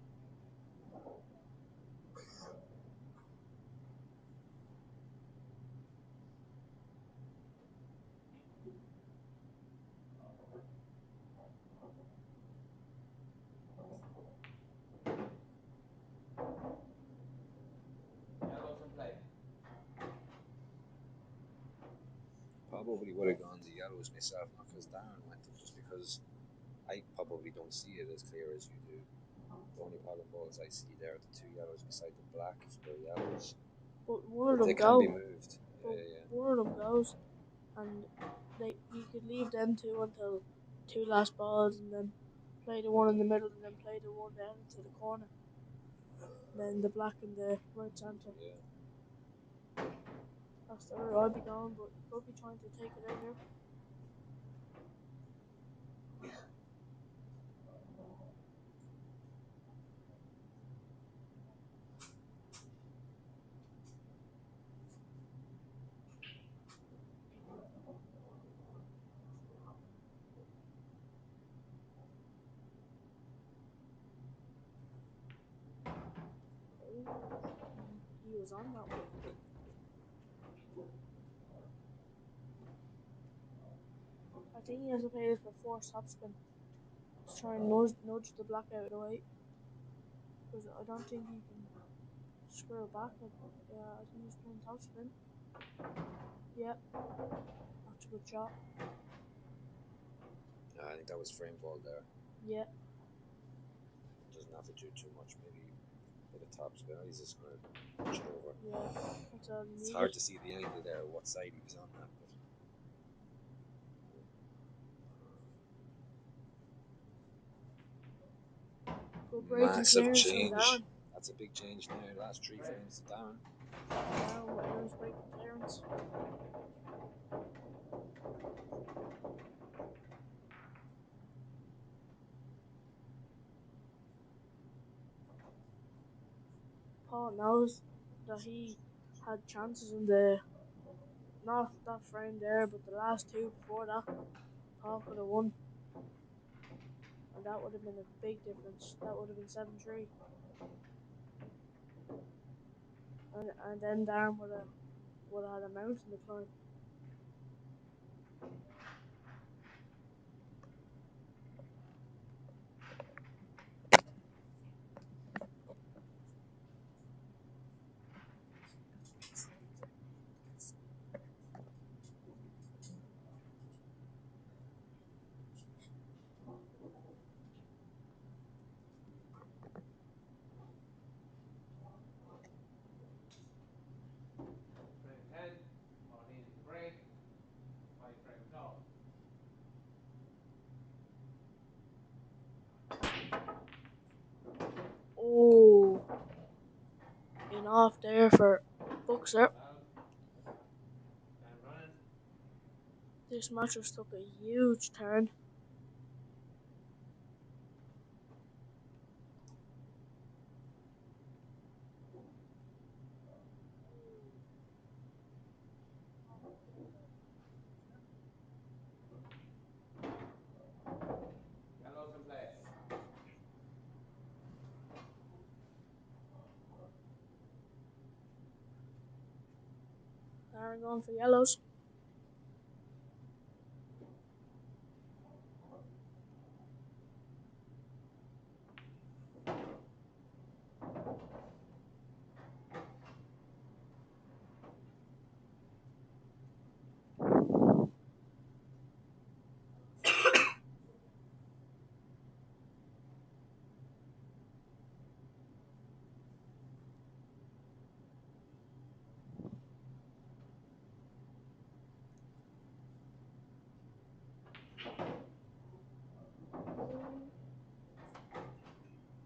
[SPEAKER 6] Yellows in play.
[SPEAKER 5] Probably would have gone the yellows myself, not because Darren went them, just because I probably don't see it as clear as you do. The only problem balls I see there are the 2 yellows beside the black if they're yellows.
[SPEAKER 7] But one of them
[SPEAKER 5] they
[SPEAKER 7] go.
[SPEAKER 5] can be moved. Yeah.
[SPEAKER 7] One of them goes, and you could leave them two until 2 last balls, and then play the one in the middle, and then play the one down into the corner. And then the black and the right centre.
[SPEAKER 5] Yeah.
[SPEAKER 7] That's the route I'd be going, but you could be trying to take it out here. He was on that one. I think he has to pay for 4 topspin to try and nudge the black out of the way. Because I don't think he can screw it back. Yeah, I think he's playing topspin. Yeah, that's a good shot.
[SPEAKER 5] I think that was frame ball there.
[SPEAKER 7] Yeah.
[SPEAKER 5] Doesn't have to do too much. Maybe a bit of top spin. He's just going to push it over.
[SPEAKER 7] Yeah, that's all
[SPEAKER 5] It's
[SPEAKER 7] needed.
[SPEAKER 5] hard to see the angle there, what side he was on that. But
[SPEAKER 7] Good breaking
[SPEAKER 5] massive
[SPEAKER 7] clearance from
[SPEAKER 5] change.
[SPEAKER 7] Darren.
[SPEAKER 5] That's a big change now. Last 3 frames down.
[SPEAKER 7] Darren with a nice breaking clearance. Paul knows that he had chances in the, not that frame there, but the last 2 before that. Paul could have won. And that would have been a big difference. That would have been 7-3. And then Darren would have had a mountain to climb.
[SPEAKER 6] Frame 10, Paul Heaney to break, 5 frames off.
[SPEAKER 7] Oh, in off there for Buxer.
[SPEAKER 6] Time running.
[SPEAKER 7] This match just took a huge turn.
[SPEAKER 6] Yellows in play.
[SPEAKER 7] Darren going for yellows.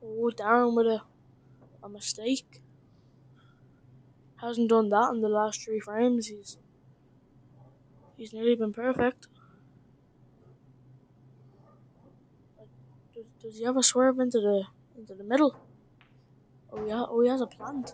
[SPEAKER 7] Oh, Darren with a mistake. Hasn't done that in the last 3 frames. He's nearly been perfect. Does he have a swerve into the middle? Oh yeah, he has a plant.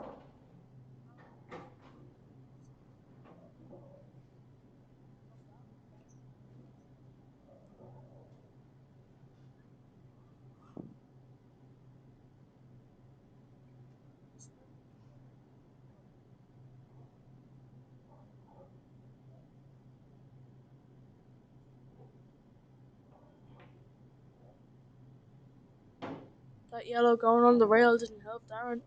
[SPEAKER 7] That yellow going on the rail didn't help Darren.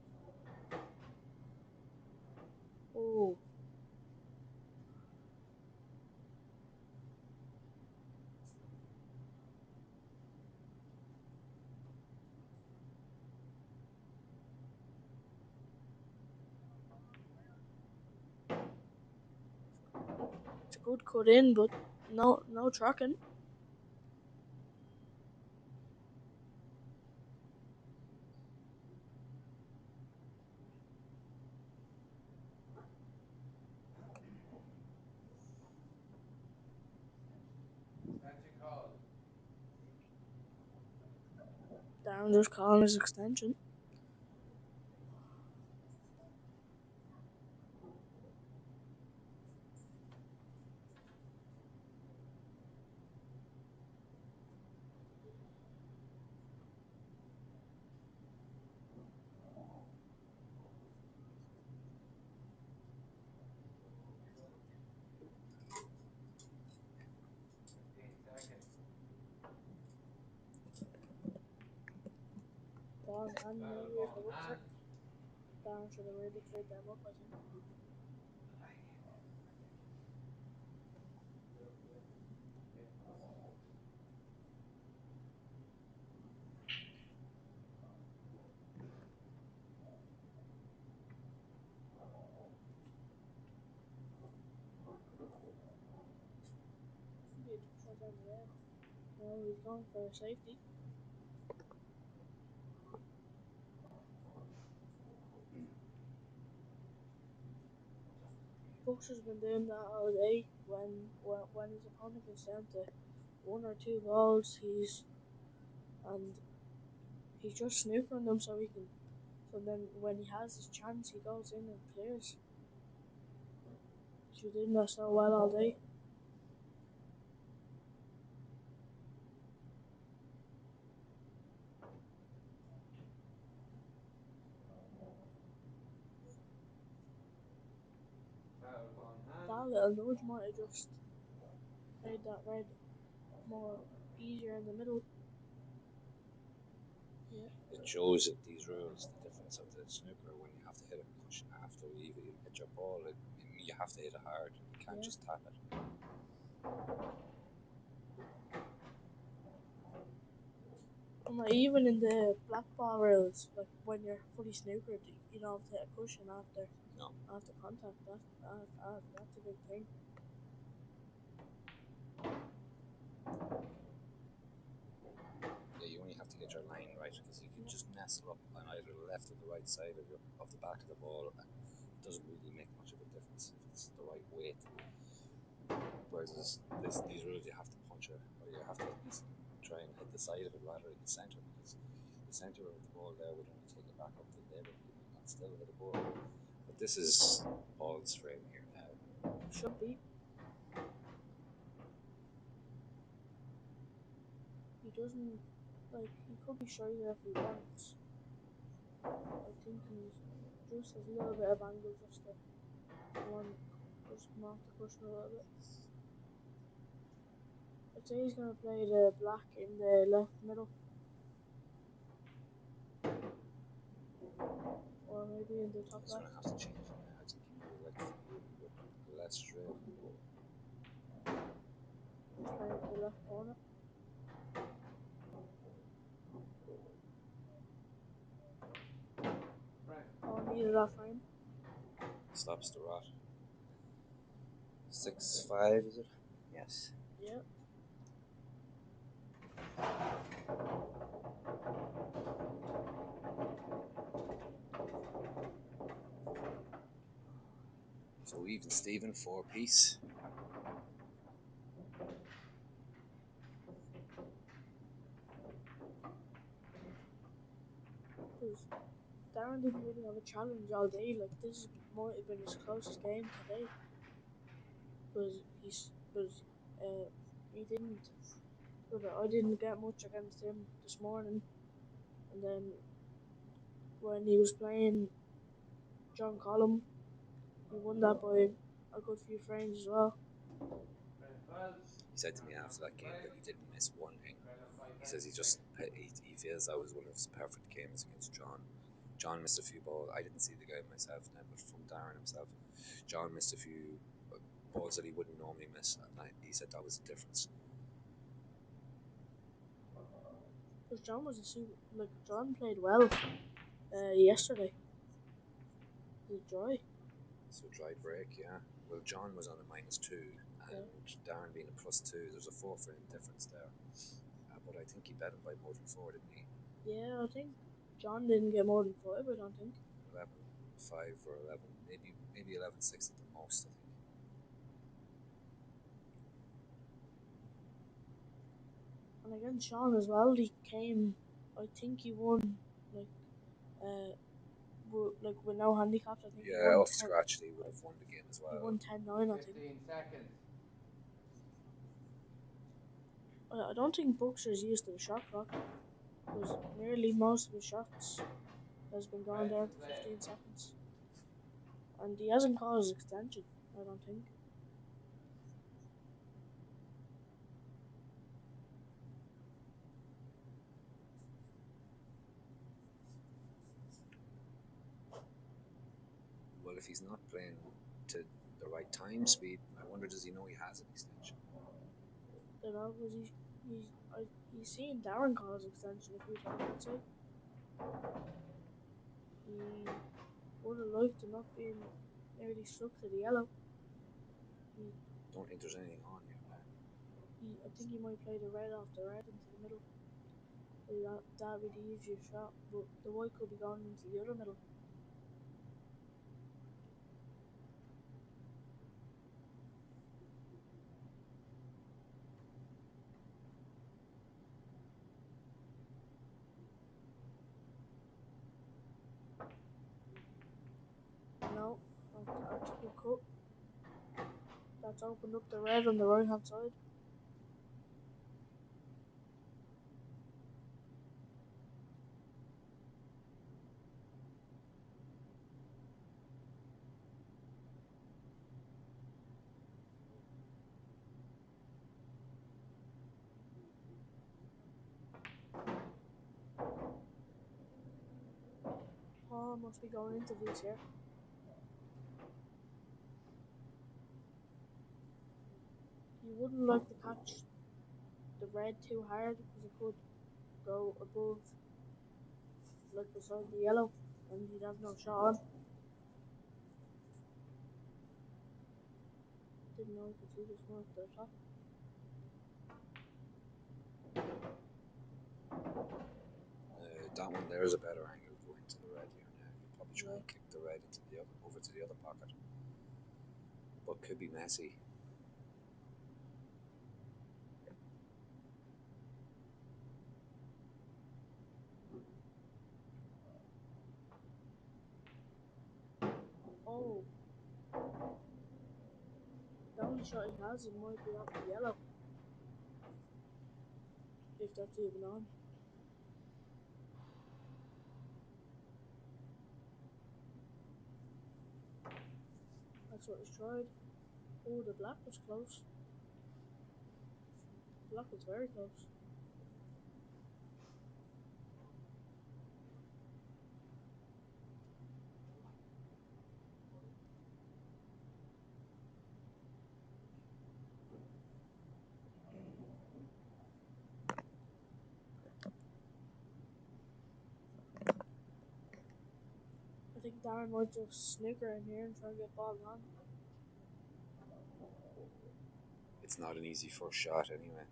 [SPEAKER 7] Oh. It's a good cut in, but no tracking.
[SPEAKER 6] called?
[SPEAKER 7] Darren just calling his extension. Ball in hand
[SPEAKER 6] Foul
[SPEAKER 7] nearly if
[SPEAKER 6] ball
[SPEAKER 7] it
[SPEAKER 6] in
[SPEAKER 7] looks
[SPEAKER 6] hand.
[SPEAKER 7] like. Darren should have really cleared them up, I think. He had shot down the red. No, he's going for a safety. Fuchs has been doing that all day. When his opponent gets down to one or two balls, he's just snoopering them so he can. So then when he has his chance, he goes in and clears. He's been doing that so well all day.
[SPEAKER 6] Foul ball in hand.
[SPEAKER 7] That little nudge might have just made that red more easier in the middle. Yeah.
[SPEAKER 5] It shows that these rules, the difference of the snooker when you have to hit a cushion after you hit your ball, you have to hit it hard. You can't just tap it.
[SPEAKER 7] And like, even in the black ball rules, like when you're fully snookered, you don't have to hit a cushion after contact. That's a big thing.
[SPEAKER 5] Yeah, you only have to get your line right because you can just nestle up on either the left or the right side of the back of the ball, and it doesn't really make much of a difference if it's the right weight. Whereas these rules, you have to punch it, or you have to at least try and hit the side of it rather than the centre, because the centre of the ball there would only take it back up to there and still hit a ball. But this is ball's frame here now.
[SPEAKER 7] Should be. He doesn't he could be shorter if he wants. I think he's just has a little bit of angle just to come off the cushion a little bit. I'd say he's gonna play the black in the left middle. Or maybe in the top
[SPEAKER 5] He's
[SPEAKER 7] left.
[SPEAKER 5] going to have to change it now. I think he would like with less straight.
[SPEAKER 7] He's playing the left corner. Oh, I needed that frame.
[SPEAKER 5] Stops the rot. 6-5, is it? Yes.
[SPEAKER 7] Yep.
[SPEAKER 5] So even Steven, 4-piece.
[SPEAKER 7] Because Darren didn't really have a challenge all day. Like this might have been his closest game today. Because he didn't. But I didn't get much against him this morning. And then when he was playing John Collum, he won that by a good few frames as well.
[SPEAKER 5] He said to me after that game that he didn't miss one thing. He says he feels that was one of his perfect games against John. John missed a few balls. I didn't see the game myself now, but from Darren himself, John missed a few balls that he wouldn't normally miss, and he said that was the difference.
[SPEAKER 7] Because John played well yesterday. The dry.
[SPEAKER 5] So dry break, yeah. Well, John was on a -2, and Darren being a +2. There's a 4-frame difference there. But I think he bet him by more than 4, didn't he?
[SPEAKER 7] Yeah, I think John didn't get more than 5. I don't think
[SPEAKER 5] 11-5 or 11, maybe 11-6 at the most. I think.
[SPEAKER 7] And against Sean as well, he came. I think he won like with no handicaps. I think he
[SPEAKER 5] Yeah,
[SPEAKER 7] won
[SPEAKER 5] off scratch, they would have won the game as
[SPEAKER 7] he
[SPEAKER 5] well.
[SPEAKER 7] won 10-9, I think.
[SPEAKER 6] 15 seconds.
[SPEAKER 7] I don't think Boxer's used to the shot clock because nearly most of his shots has been gone down to 15 seconds, and he hasn't caused extension. I don't think.
[SPEAKER 5] Well, if he's not playing to the right time speed, I wonder does he know he has an extension?
[SPEAKER 7] You know, because he's seen Darren cause extension a few times. I'd say he would have liked to not being nearly stuck to the yellow.
[SPEAKER 5] Don't think there's anything on here, man.
[SPEAKER 7] I think he might play the red off the red into the middle. That'd be the easiest shot, but the white could be going into the other middle. No, I think he could. That's opened up the red on the right hand side. Oh, must be going into these here. You wouldn't like to catch the red too hard because it could go above, like beside the yellow, and you'd have no shot on. Didn't know you could see this one at the top.
[SPEAKER 5] That one there is a better angle going to the red here now. You'll probably try
[SPEAKER 7] Yeah.
[SPEAKER 5] and kick the red into the other, over to the other pocket, but could be messy.
[SPEAKER 7] Oh, the only shot he has it might be off the yellow, if that's even on. That's what he's tried. Oh, the black was close. The black was very close. I think Darren might just snooker in here and try and get ball on.
[SPEAKER 5] It's not an easy first shot anyway.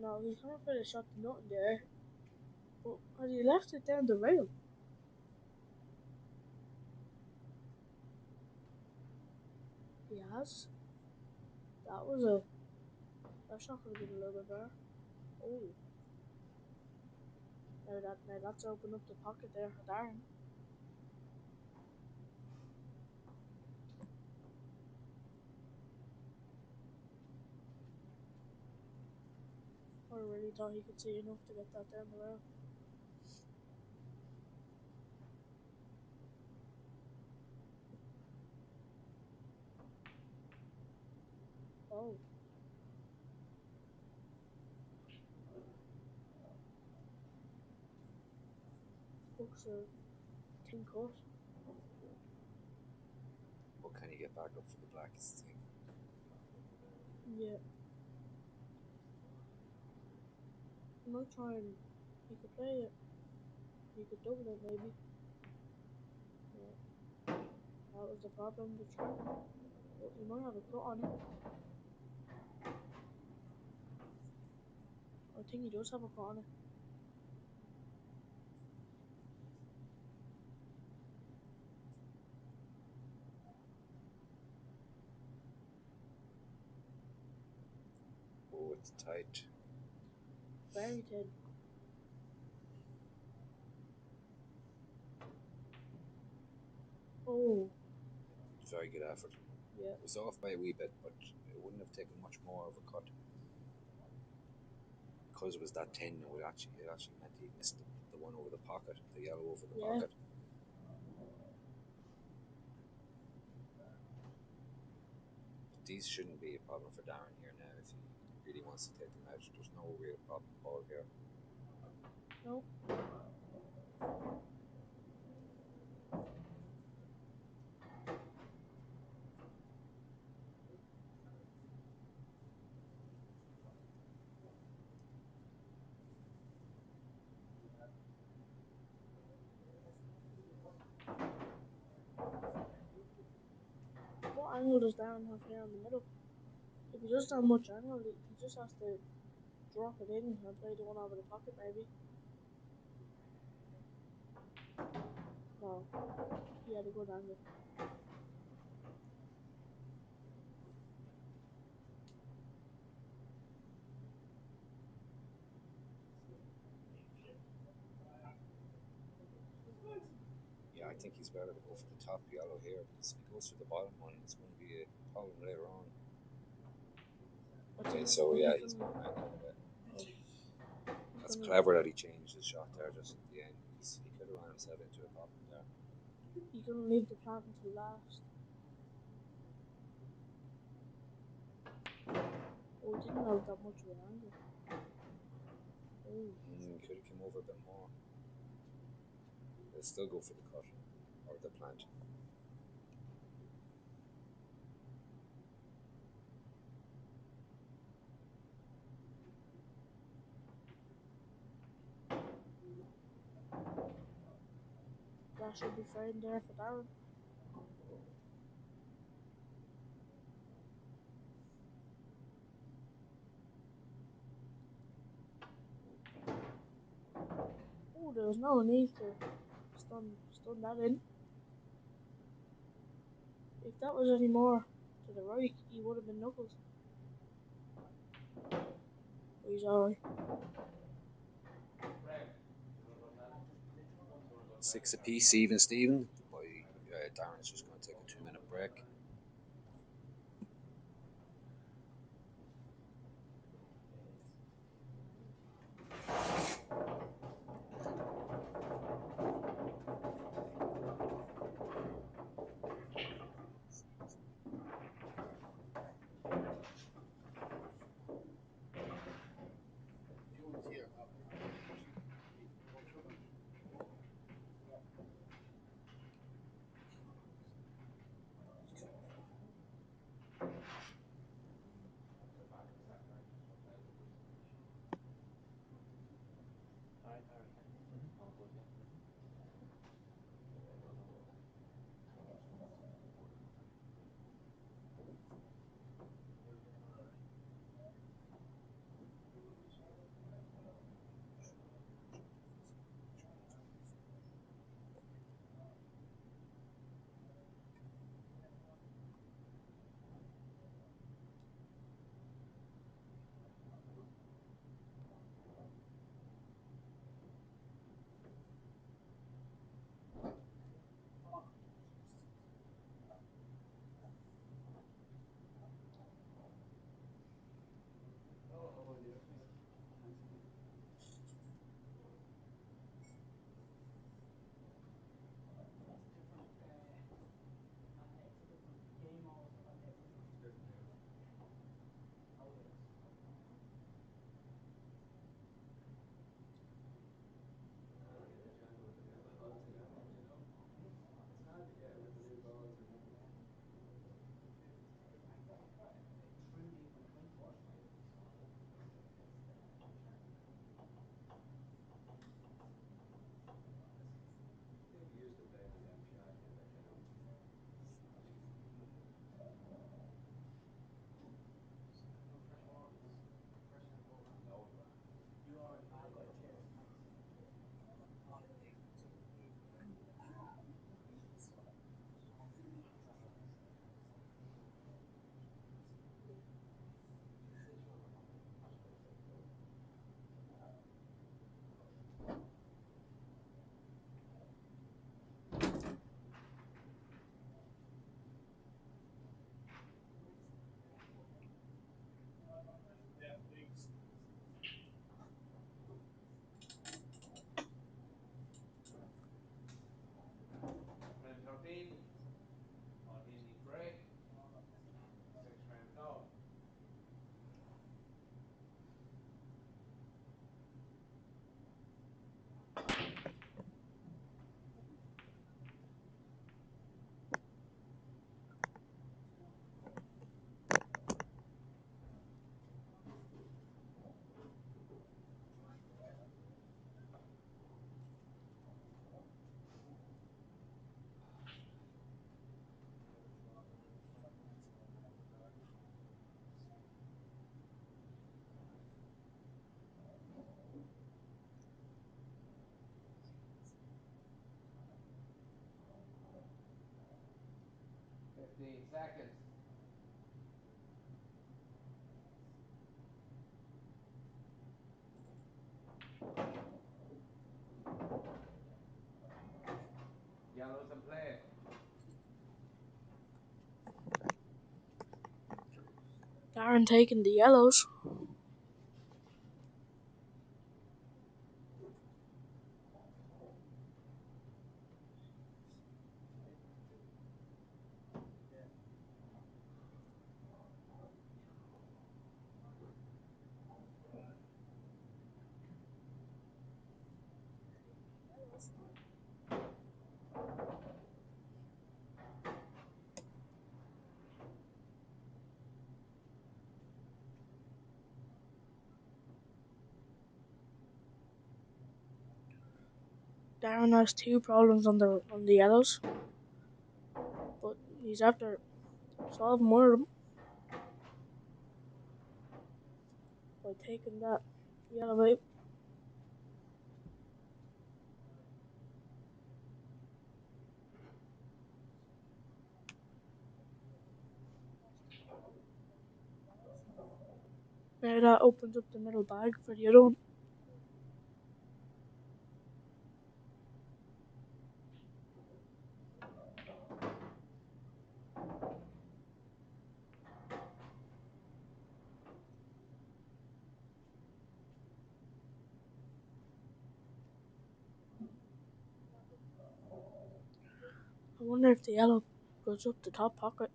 [SPEAKER 7] No, he's gonna put a shot to nothing there. But has he left it down the rail? He has. That shot could have been a little bit better. Oh, now that's opened up the pocket there for Darren. I really thought he could see enough to get that down the rail. Oh. Looks a tin cut.
[SPEAKER 5] But can he get back up for the black is the thing.
[SPEAKER 7] Yeah. He might try and he could play it. He could double it maybe. Yeah. That was the problem with tracking. But he might have a cut on it. I think he does have a cut on it.
[SPEAKER 5] Oh, it's tight.
[SPEAKER 7] Very thin. Oh,
[SPEAKER 5] Very good effort.
[SPEAKER 7] yeah.
[SPEAKER 5] It was off by a wee bit, but it wouldn't have taken much more of a cut. Because it was that thin, it actually meant he missed the one over the pocket, the yellow over the
[SPEAKER 7] Yeah.
[SPEAKER 5] pocket. But these shouldn't be a problem for Darren here now if he really wants to take them out. There's no real problem ball here.
[SPEAKER 7] No. What angle does Darren have here in the middle? If he doesn't have much angle, he just has to drop it in and play the one over the pocket, maybe. No, he had a good angle.
[SPEAKER 5] Yeah, I think he's better to go for the top yellow here because if he goes for the bottom one, it's going to be a problem later on. Okay, so yeah, he's going to That's clever that he changed his shot there just at the end because he could have ran himself into a problem there.
[SPEAKER 7] He's going to leave the plant until last. Oh, he didn't have that much of an angle. Oh.
[SPEAKER 5] Could have come over a bit more. They'll still go for the cut or the plant.
[SPEAKER 7] That should be fine there for Darren. Oh, there was no need to stun that in. If that was any more to the right, he would have been knuckles. But he's alright.
[SPEAKER 5] 6 apiece, even Steven. Boy, Darren's just going to take a 2-minute break.
[SPEAKER 6] 15 seconds. Yellows in play.
[SPEAKER 7] Darren taking the yellows. Darren has 2 problems on the yellows, but he's after solving one of them by taking that yellow out. Now that opens up the middle bag for the other one. I wonder if the yellow goes up the top pocket.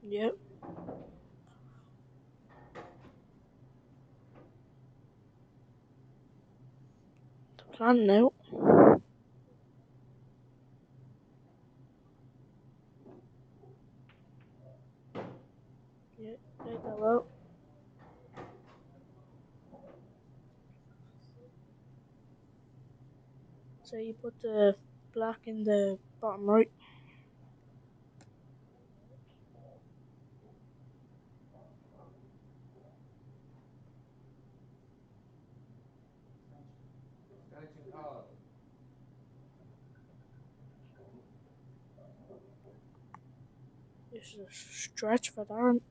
[SPEAKER 7] Yep. The plan now. Yeah, played that well. So you put the black in the bottom right.
[SPEAKER 6] Extension call.
[SPEAKER 7] This is a stretch for Darren.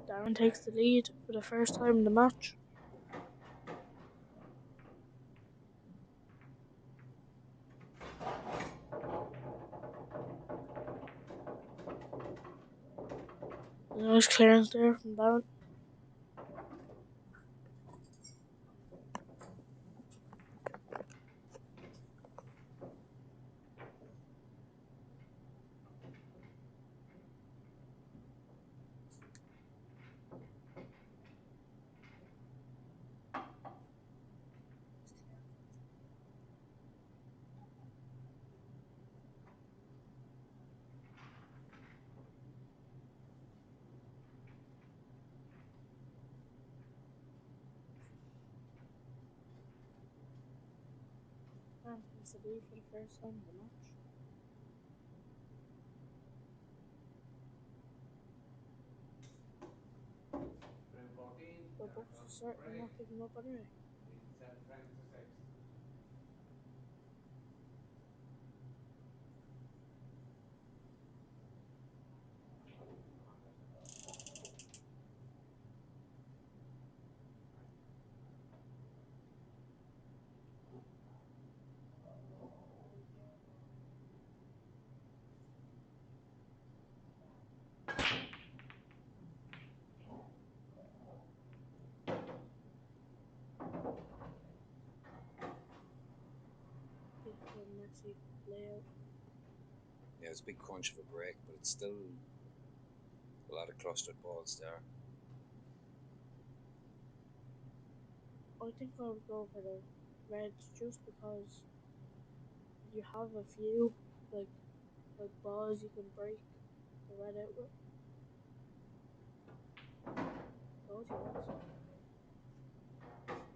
[SPEAKER 7] Darren takes the lead for the first time in the match. Nice clearance there from Darren. Darren takes the lead for the first time in the match.
[SPEAKER 6] Frame 14.
[SPEAKER 7] The
[SPEAKER 6] Darren
[SPEAKER 7] bucks are
[SPEAKER 6] Johnson's
[SPEAKER 7] certainly
[SPEAKER 6] break.
[SPEAKER 7] not giving up anyway.
[SPEAKER 6] Leading 7 frames to 6.
[SPEAKER 7] Bit of a messy layout.
[SPEAKER 5] Yeah, it's a big crunch of a break, but it's still a lot of clustered balls there.
[SPEAKER 7] I think I would go for the reds just because you have a few like balls you can break the red out with. Go to reds.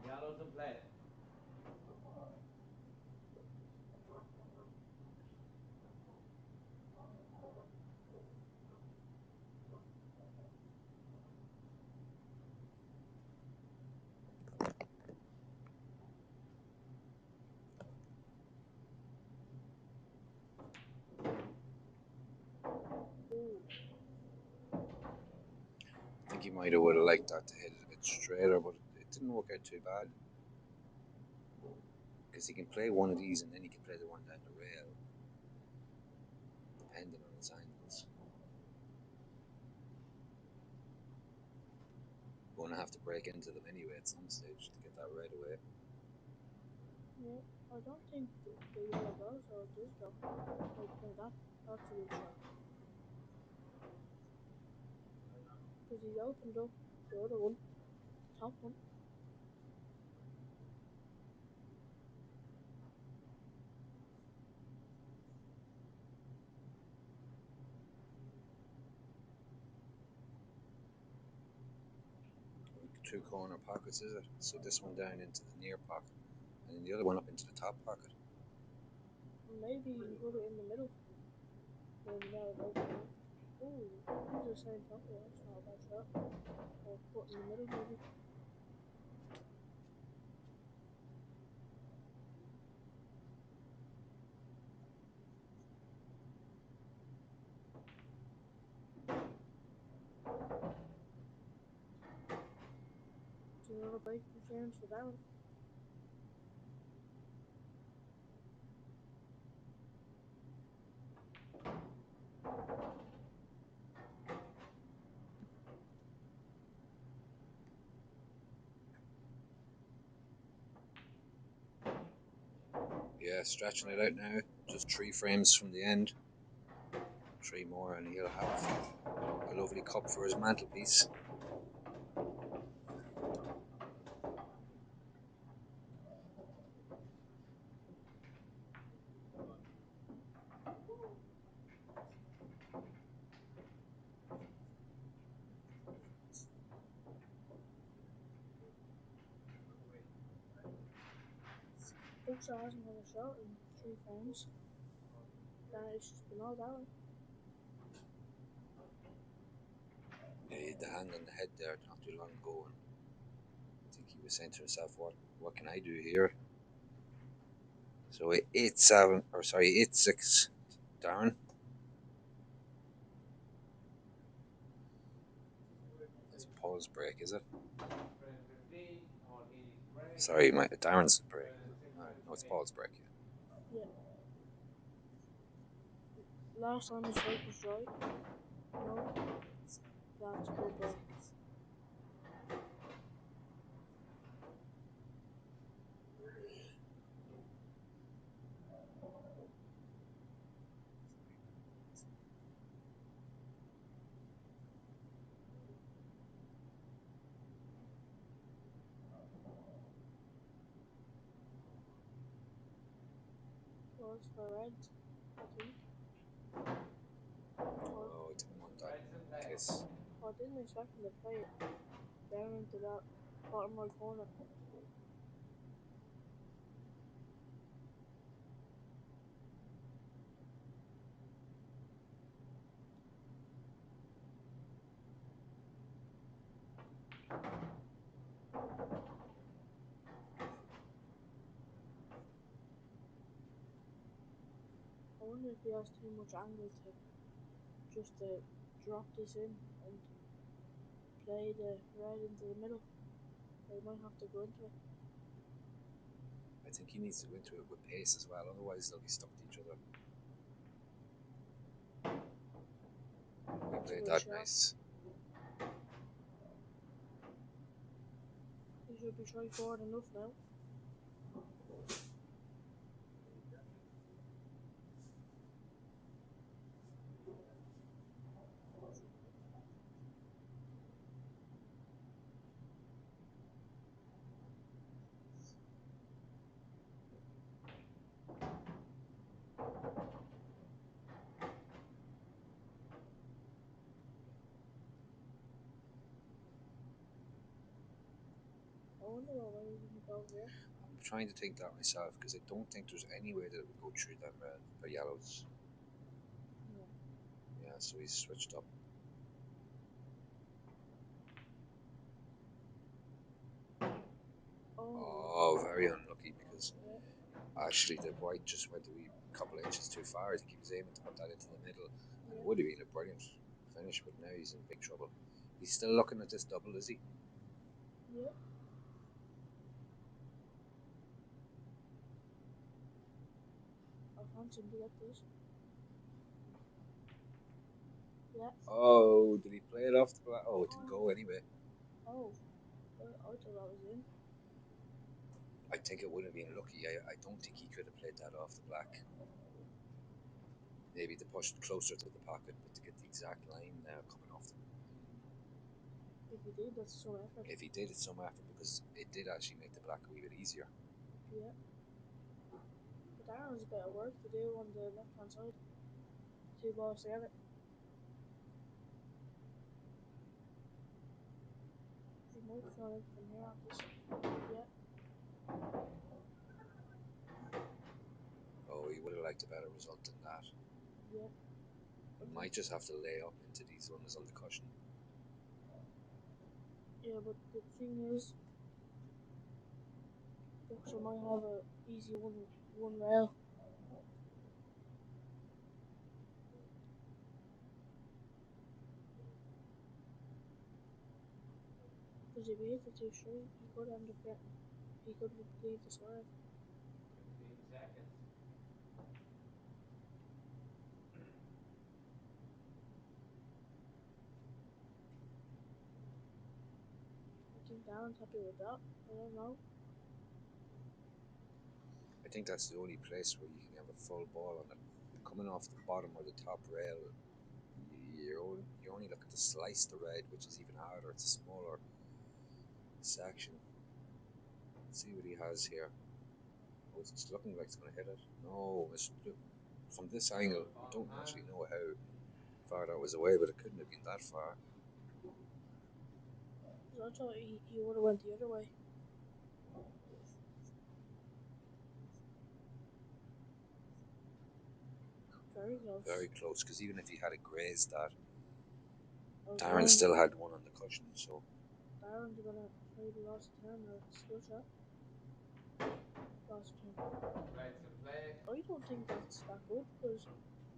[SPEAKER 6] Yellows in play.
[SPEAKER 7] Ooh,
[SPEAKER 5] I think he might have would have liked that to hit it a bit straighter, but it didn't work out too bad. Because he can play one of these and then he can play the one down the rail, depending on his angles. Going to have to break into them anyway at some stage to get that right away.
[SPEAKER 7] yeah. I don't think the yellow balls are this though. Like no, that's a good shot. Because he's opened up the other one, the top one.
[SPEAKER 5] Two corner pockets, is it? So this one down into the near pocket, and then the other one up into the top pocket.
[SPEAKER 7] Maybe you can put it in the middle. Then you got it open up. Ooh, he's the same top. Yeah, that's not a bad shot. Or put in the middle maybe. It's another breaking chance for Darren.
[SPEAKER 5] Yeah, stretching it out now. Just 3 frames from the end. 3 more, and he'll have a lovely cup for his mantelpiece.
[SPEAKER 7] Boxer hasn't had a shot in 3 frames. Then it's just been all Darren.
[SPEAKER 5] Yeah, he had the hand on the head there not too long ago, and I think he was saying to himself, "What can I do here?" So 8-7, or sorry, 8-6, Darren. That's Paul's break, is it?
[SPEAKER 6] Frame 15 on Heaney's break.
[SPEAKER 5] Sorry, Darren's break.
[SPEAKER 6] Trailing 6 frames
[SPEAKER 5] No,
[SPEAKER 6] to
[SPEAKER 5] it's
[SPEAKER 6] 8.
[SPEAKER 5] Paul's break.
[SPEAKER 7] Yeah. Last time his break was right. No, that's a good break. Was for reds, I think.
[SPEAKER 5] Oh, I didn't want that
[SPEAKER 6] Reds in play.
[SPEAKER 5] kiss.
[SPEAKER 7] I didn't expect him to play it down into that bottom right corner. I wonder if he has too much angle to just drop this in and play the red into the middle. He might have to go into it.
[SPEAKER 5] I think he needs to go into it with pace as well, otherwise they'll be stuck to each other. He
[SPEAKER 7] That's a
[SPEAKER 5] played
[SPEAKER 7] good
[SPEAKER 5] that
[SPEAKER 7] shot.
[SPEAKER 5] nice.
[SPEAKER 7] He should be straightforward enough now. wonder what way we can go here.
[SPEAKER 5] I'm trying to think that myself because I don't think there's any way that it would go through them red or yellows.
[SPEAKER 7] Yeah.
[SPEAKER 5] Yeah, so he's switched up. Oh, very unlucky because
[SPEAKER 7] Yeah.
[SPEAKER 5] actually the white just went a wee couple of inches too far. I think he was aiming to put that into the middle, and it
[SPEAKER 7] Yeah.
[SPEAKER 5] would have been a brilliant finish, but now he's in big trouble. He's still looking at this double, is he?
[SPEAKER 7] Yeah. I fancy him to get this. Yeah.
[SPEAKER 5] Oh, did he play it off the black? Oh, it didn't go anyway.
[SPEAKER 7] Oh. I thought that was in.
[SPEAKER 5] I think it would have been lucky. I don't think he could have played that off the black. Maybe to push it closer to the pocket, but to get the exact line coming off them.
[SPEAKER 7] If he did, that's some effort.
[SPEAKER 5] If he did, it's some effort because it did actually make the black a wee bit easier.
[SPEAKER 7] Yeah. But Darren has a bit of work to do on the left hand side. Two balls together. He might throw it from here after this. Yeah.
[SPEAKER 5] Oh, he would have liked a better result than that.
[SPEAKER 7] Yeah.
[SPEAKER 5] He might just have to lay up into these ones on the cushion.
[SPEAKER 7] Yeah, but the thing is, Boxer might have a easy one rail. Because if he hits it too straight, he could end up getting. He could leave the swerve.
[SPEAKER 6] 15 seconds.
[SPEAKER 7] I think Darren's happy with that. I don't know.
[SPEAKER 5] I think that's the only place where you can have a full ball on it. Coming off the bottom or the top rail, you only look at the slice the red, which is even harder. It's a smaller section. Let's see what he has here. Oh, it's looking like it's going to hit it. No, from this angle, we don't actually know how far that was away, but it couldn't have been that far.
[SPEAKER 7] Because I thought he would have went the other way. Very close.
[SPEAKER 5] Very close, because even if he had grazed that,
[SPEAKER 7] Oh,
[SPEAKER 5] Darren still had one on the cushion, so.
[SPEAKER 7] Darren's gonna try the last turn or skill shot. Last turn.
[SPEAKER 6] Right, so play.
[SPEAKER 7] I don't think that's that good because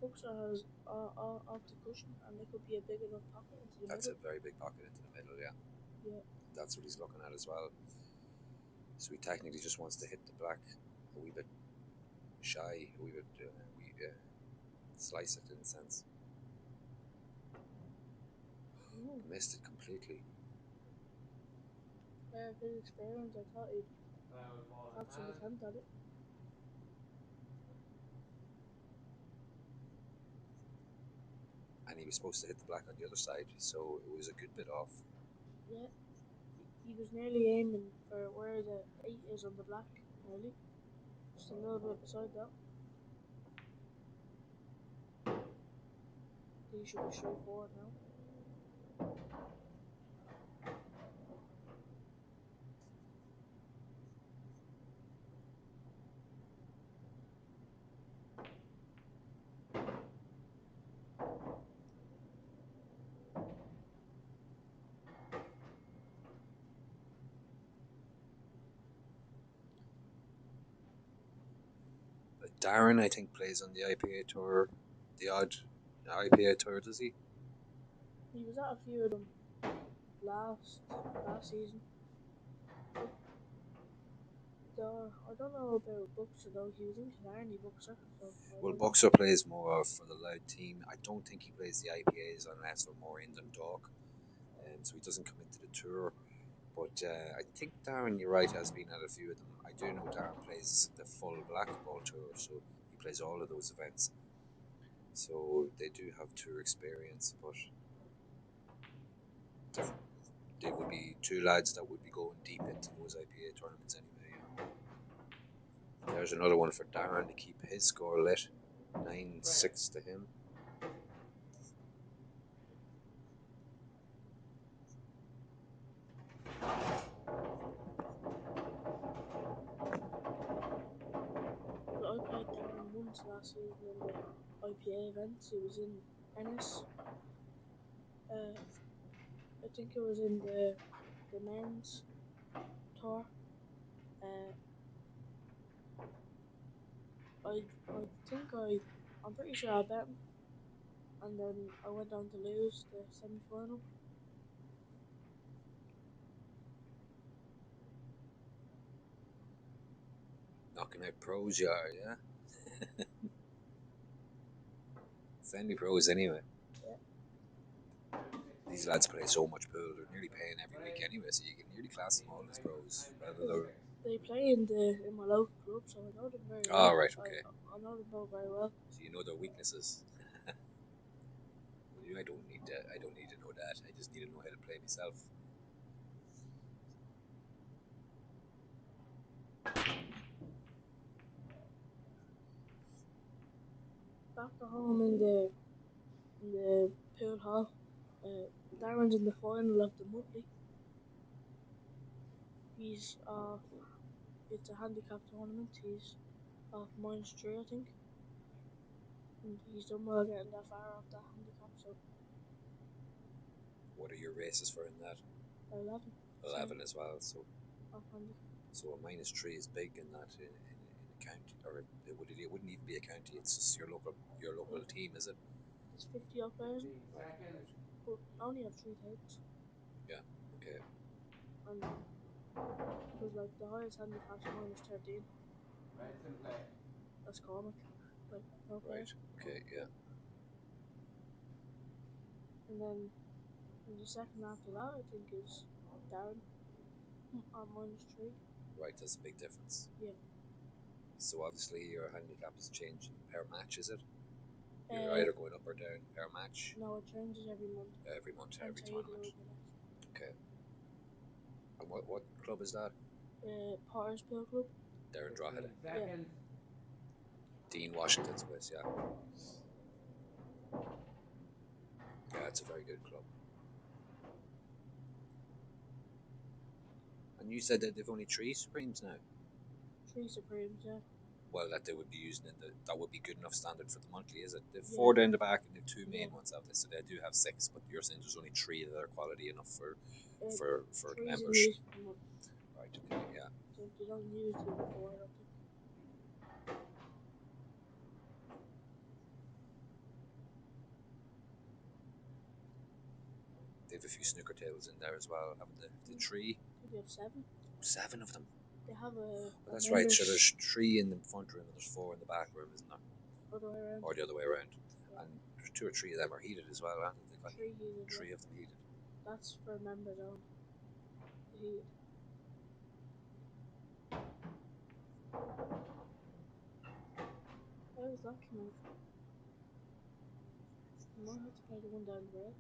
[SPEAKER 7] Boxer has off the cushion and there could be a big enough pocket into the
[SPEAKER 5] That's
[SPEAKER 7] middle.
[SPEAKER 5] a very big pocket into the middle, yeah.
[SPEAKER 7] Yeah.
[SPEAKER 5] That's what he's looking at as well. So he technically just wants to hit the black a wee bit shy, a wee bit slice it in a sense. Missed it completely.
[SPEAKER 7] With his experience, I thought he'd
[SPEAKER 6] Ball in
[SPEAKER 7] have some
[SPEAKER 6] hand.
[SPEAKER 7] attempt at it.
[SPEAKER 5] And he was supposed to hit the black on the other side, so it was a good bit off.
[SPEAKER 7] Yeah. He was nearly aiming for where the 8 is on the black, nearly. Just a little bit beside that. He should be straightforward now.
[SPEAKER 5] Darren, I think, plays on the IPA tour, the odd IPA tour, does he?
[SPEAKER 7] He was at a few of them last season. I don't know about Boxer though. He was in Killarney Boxer. So
[SPEAKER 5] Well, Boxer plays more for the Loud team. I don't think he plays the IPAs unless they're more in Dundalk, so he doesn't come into the tour. But I think Darren, you're right, has been at a few of them. I do know Darren plays the full Black Ball tour, so he plays all of those events. So they do have tour experience, but they would be two lads that would be going deep into those IPA tournaments anyway. There's another one for Darren to keep his score lit. 9-6 to him.
[SPEAKER 7] last season in the IPA events. He was in Ennis. I think it was in the men's tour. I'm pretty sure I bet him, and then I went on to lose the semi-final.
[SPEAKER 5] Knocking out pros, you are, yeah. Semi-pros anyway.
[SPEAKER 7] Yeah.
[SPEAKER 5] These lads play so much pool, they're nearly paying every week anyway, so you can nearly class them all as pros.
[SPEAKER 7] They play in my local club, so I know them very well.
[SPEAKER 5] Oh, right, okay.
[SPEAKER 7] I know them both very well.
[SPEAKER 5] So you know their weaknesses. I don't need that. I don't need to know that. I just need to know how to play myself.
[SPEAKER 7] Back at home in the pool hall, Darren's in the final of the monthly. He's it's a handicap tournament. He's off -3, I think, and he's done well getting that far off that handicap. So
[SPEAKER 5] What are your races for in that?
[SPEAKER 7] 11.
[SPEAKER 5] 11 as well. So
[SPEAKER 7] off handicap.
[SPEAKER 5] So a -3 is big in that in a county, or it wouldn't even be a county. It's just your local team, is it?
[SPEAKER 7] It's 50 odd players,
[SPEAKER 6] Seconds.
[SPEAKER 7] but I only have 3 tables.
[SPEAKER 5] Yeah. Okay.
[SPEAKER 7] And because like the highest handicap's -13.
[SPEAKER 6] Reds in play.
[SPEAKER 7] That's Cormac. Like no
[SPEAKER 5] Right.
[SPEAKER 7] players.
[SPEAKER 5] Okay. Yeah.
[SPEAKER 7] And then the second after that, I think, is Darren at -3.
[SPEAKER 5] Right. There's a big difference.
[SPEAKER 7] Yeah.
[SPEAKER 5] So obviously your handicap is changing per match, is it? You're either going up or down per match.
[SPEAKER 7] No, it changes every month.
[SPEAKER 5] Every month, every tournament. Okay. And what club is that?
[SPEAKER 7] Potter's Pool Club.
[SPEAKER 5] Darren Drogheda.
[SPEAKER 6] Seconds.
[SPEAKER 5] Dean Washington's place, yeah. Yeah, it's a very good club. And you said that they've only 3 Supremes now?
[SPEAKER 7] 3 Supremes, yeah.
[SPEAKER 5] Well, that they would be using that would be good enough standard for the monthly, is it? They've
[SPEAKER 7] Yeah.
[SPEAKER 5] 4 down the back and they've 2 main
[SPEAKER 7] Yeah.
[SPEAKER 5] ones, have they? So they do have 6, but you're saying there's only 3 that are quality enough for
[SPEAKER 7] Three's
[SPEAKER 5] members.
[SPEAKER 7] in use for the month.
[SPEAKER 5] Right, okay, yeah.
[SPEAKER 7] So they don't use the other 4, I don't think.
[SPEAKER 5] They have a few snooker tables in there as well, haven't they? The 3?
[SPEAKER 7] I think they have 7.
[SPEAKER 5] 7 of them.
[SPEAKER 7] They have a.
[SPEAKER 5] That's right. So there's 3 in the front room and there's 4 in the back room, isn't there?
[SPEAKER 7] Other way around.
[SPEAKER 5] Or the other way around.
[SPEAKER 7] Yeah.
[SPEAKER 5] And there's 2 or 3 of them are heated as well, aren't they?
[SPEAKER 7] 3 heated.
[SPEAKER 5] 3
[SPEAKER 7] Yeah.
[SPEAKER 5] of them heated.
[SPEAKER 7] That's for members only. The heated. How does that come out? You might have to play the one down the road.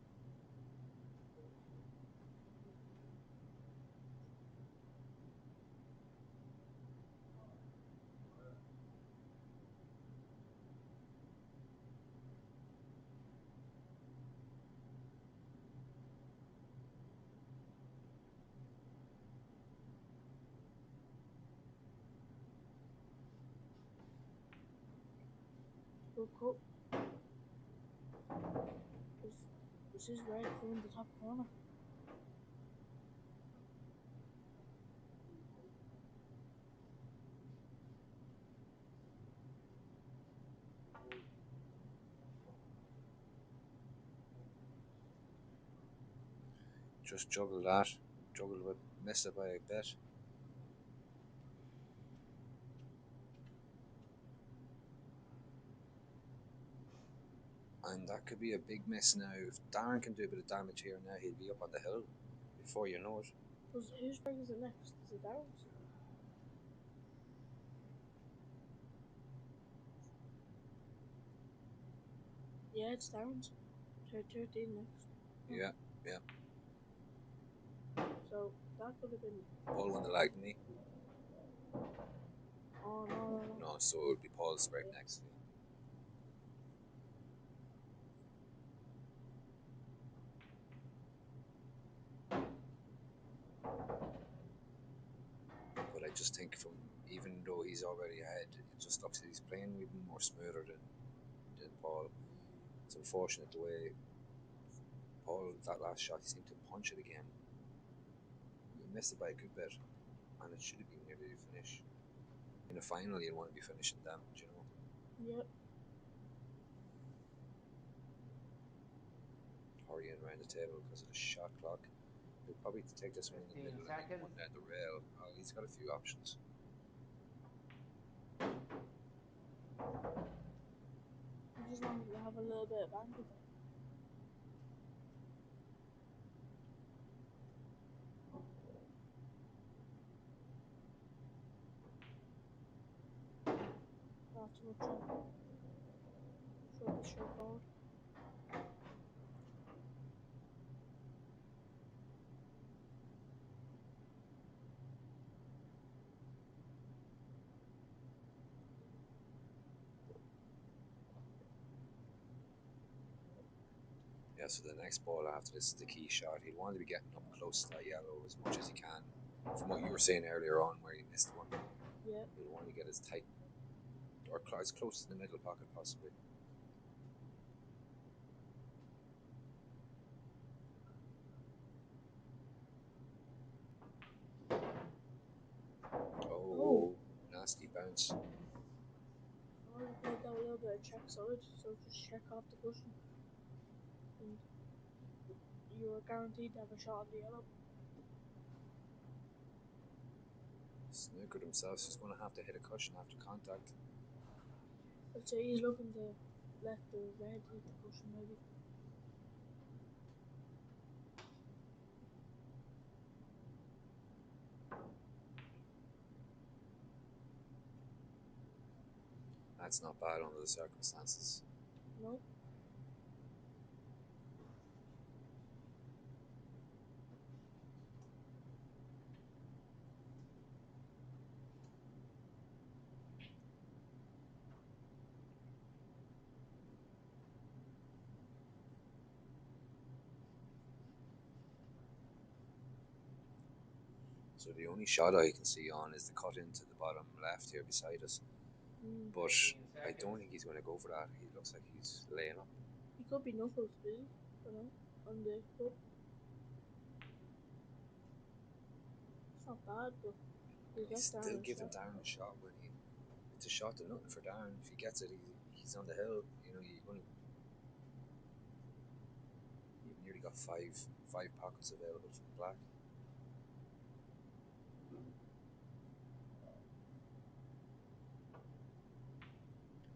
[SPEAKER 7] Good cut. This is red from the top corner.
[SPEAKER 5] Just juggle that. Juggle with miss it by a bit. And that could be a big miss now. If Darren can do a bit of damage here now, he'll be up on the hill before you know it.
[SPEAKER 7] Whose break is it next? Is it Darren's? Yeah, it's Darren's. 13 next.
[SPEAKER 5] Yeah, yeah.
[SPEAKER 7] So that could have been.
[SPEAKER 5] Paul won the lag, didn't he?
[SPEAKER 7] Oh, no.
[SPEAKER 5] No, so it would be Paul's break next. Yeah. But I just think from even though he's already ahead, it just looks like he's playing even more smoother than Paul. It's unfortunate the way Paul, that last shot, he seemed to punch it again. He missed it by a good bit, and it should have been nearly a finish. In a final, you want to be finishing them, do you know?
[SPEAKER 7] Yep.
[SPEAKER 5] Hurrying around the table because of the shot clock. He'll probably take this one in the
[SPEAKER 8] 15
[SPEAKER 5] middle and leave
[SPEAKER 8] seconds.
[SPEAKER 5] one down the rail. Oh, he's got a few options.
[SPEAKER 7] I just wanted to have a little bit of angle. Not too much. Should be straightforward.
[SPEAKER 5] Yeah, so the next ball after this is the key shot. He'd want to be getting up close to that yellow as much as he can. From what you were saying earlier on, where he missed one,
[SPEAKER 7] Yep.
[SPEAKER 5] he'll want to get as tight or as close to the middle pocket possibly. Oh, nasty bounce.
[SPEAKER 7] I would have played that a little bit of check side, so just check off the cushion. And you were guaranteed to have a shot on the yellow.
[SPEAKER 5] Snookered himself, so he's going to have to hit a cushion after contact.
[SPEAKER 7] I'd say he's looking to let the red hit the cushion, maybe.
[SPEAKER 5] That's not bad under the circumstances.
[SPEAKER 7] No.
[SPEAKER 5] So the only shot I can see on is the cut into the bottom left here beside us. But I don't think he's going to go for that. He looks like he's laying up.
[SPEAKER 7] He could be knuckles, is he? I don't know. On the cup. It's not bad, but he'll get
[SPEAKER 5] Still
[SPEAKER 7] Darren a
[SPEAKER 5] giving
[SPEAKER 7] shot.
[SPEAKER 5] Darren a shot when it's a shot to nothing for Darren. If he gets it, he's on the hill. You know, you've nearly got five pockets available for the black.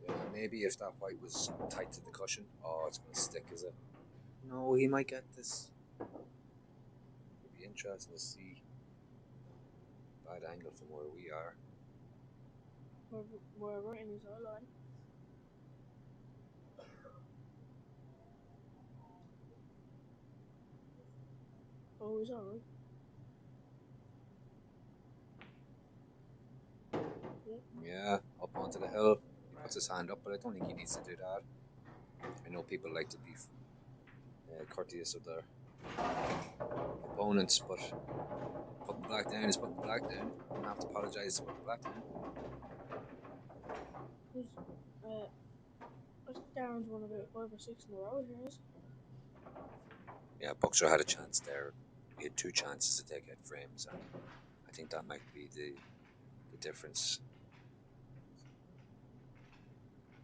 [SPEAKER 5] Yeah, maybe if that white was tight to the cushion, it's going to stick, is it? No, he might get this. It'll be interesting to see. Bad angle from where we are.
[SPEAKER 7] We're right in his eye line. Oh, he's alright.
[SPEAKER 5] Yeah, up onto the hill. He puts his hand up, but I don't think he needs to do that. I know people like to be courteous of their opponents, but putting the black down is putting the black down. You don't have to apologise to put the black down.
[SPEAKER 7] I think Darren's won about 5 or 6 in a row here, is
[SPEAKER 5] Yeah, Buxer had a chance there. He had two chances to take out frames, and I think that might be the difference.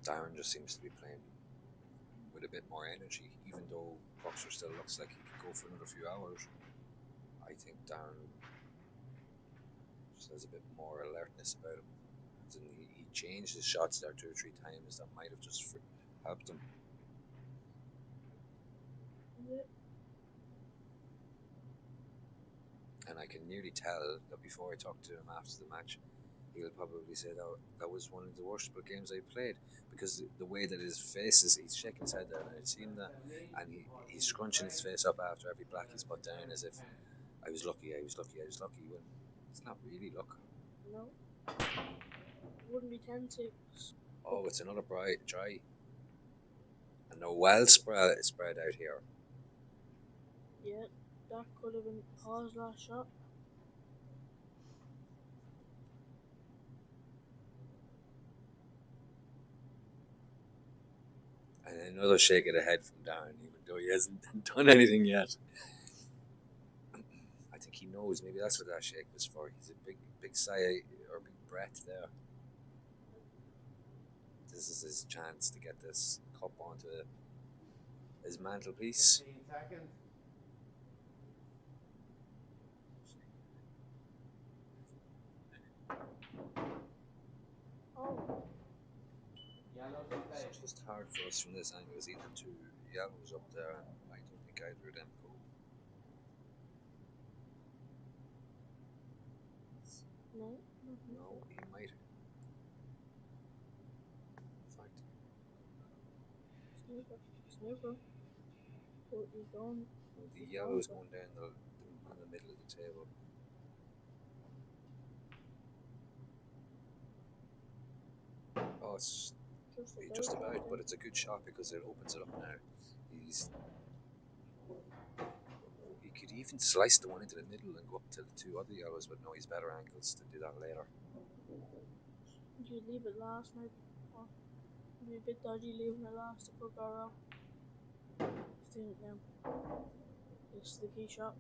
[SPEAKER 5] Darren just seems to be playing with a bit more energy, even though Buxer still looks like he could go for another few hours. I think Darren just has a bit more alertness about him. And he changed his shots there 2 or 3 times that might have just helped him.
[SPEAKER 7] it?
[SPEAKER 5] And I can nearly tell that before I talk to him after the match, he'll probably say that was one of the worst games I played, because the way that his face is, he's shaking his head there, and I'd seen that, and he's scrunching his face up after every black he's put down as if I was lucky, when it's not really luck.
[SPEAKER 7] No. It wouldn't be 10-6.
[SPEAKER 5] Oh, it's another try. And they're well spread out here.
[SPEAKER 7] Yeah, that could have been Paul's last shot.
[SPEAKER 5] And another shake of the head from Darren, even though he hasn't done anything yet. I think he knows. Maybe that's what that shake was for. He's a big sigh or big breath there. This is his chance to get this cup onto his mantelpiece.
[SPEAKER 6] 15 seconds.
[SPEAKER 7] Oh,
[SPEAKER 6] Yellow to stay.
[SPEAKER 5] It's just hard for us from this angle. See the two yellows up there, and I don't think either of them go.
[SPEAKER 7] no.
[SPEAKER 5] No, he might. In fact,
[SPEAKER 7] Snooker. But he's going.
[SPEAKER 5] the yellow's going down in the middle of the table. Oh, it's just about, but it's a good shot because it opens it up now. He could even slice the one into the middle and go up to the two other yellows, but no, he's better angles to do that later.
[SPEAKER 7] You leave it last, maybe. Or it'd be a bit dodgy leaving it last. It could go wrong. He's doing it now. This is the key shot.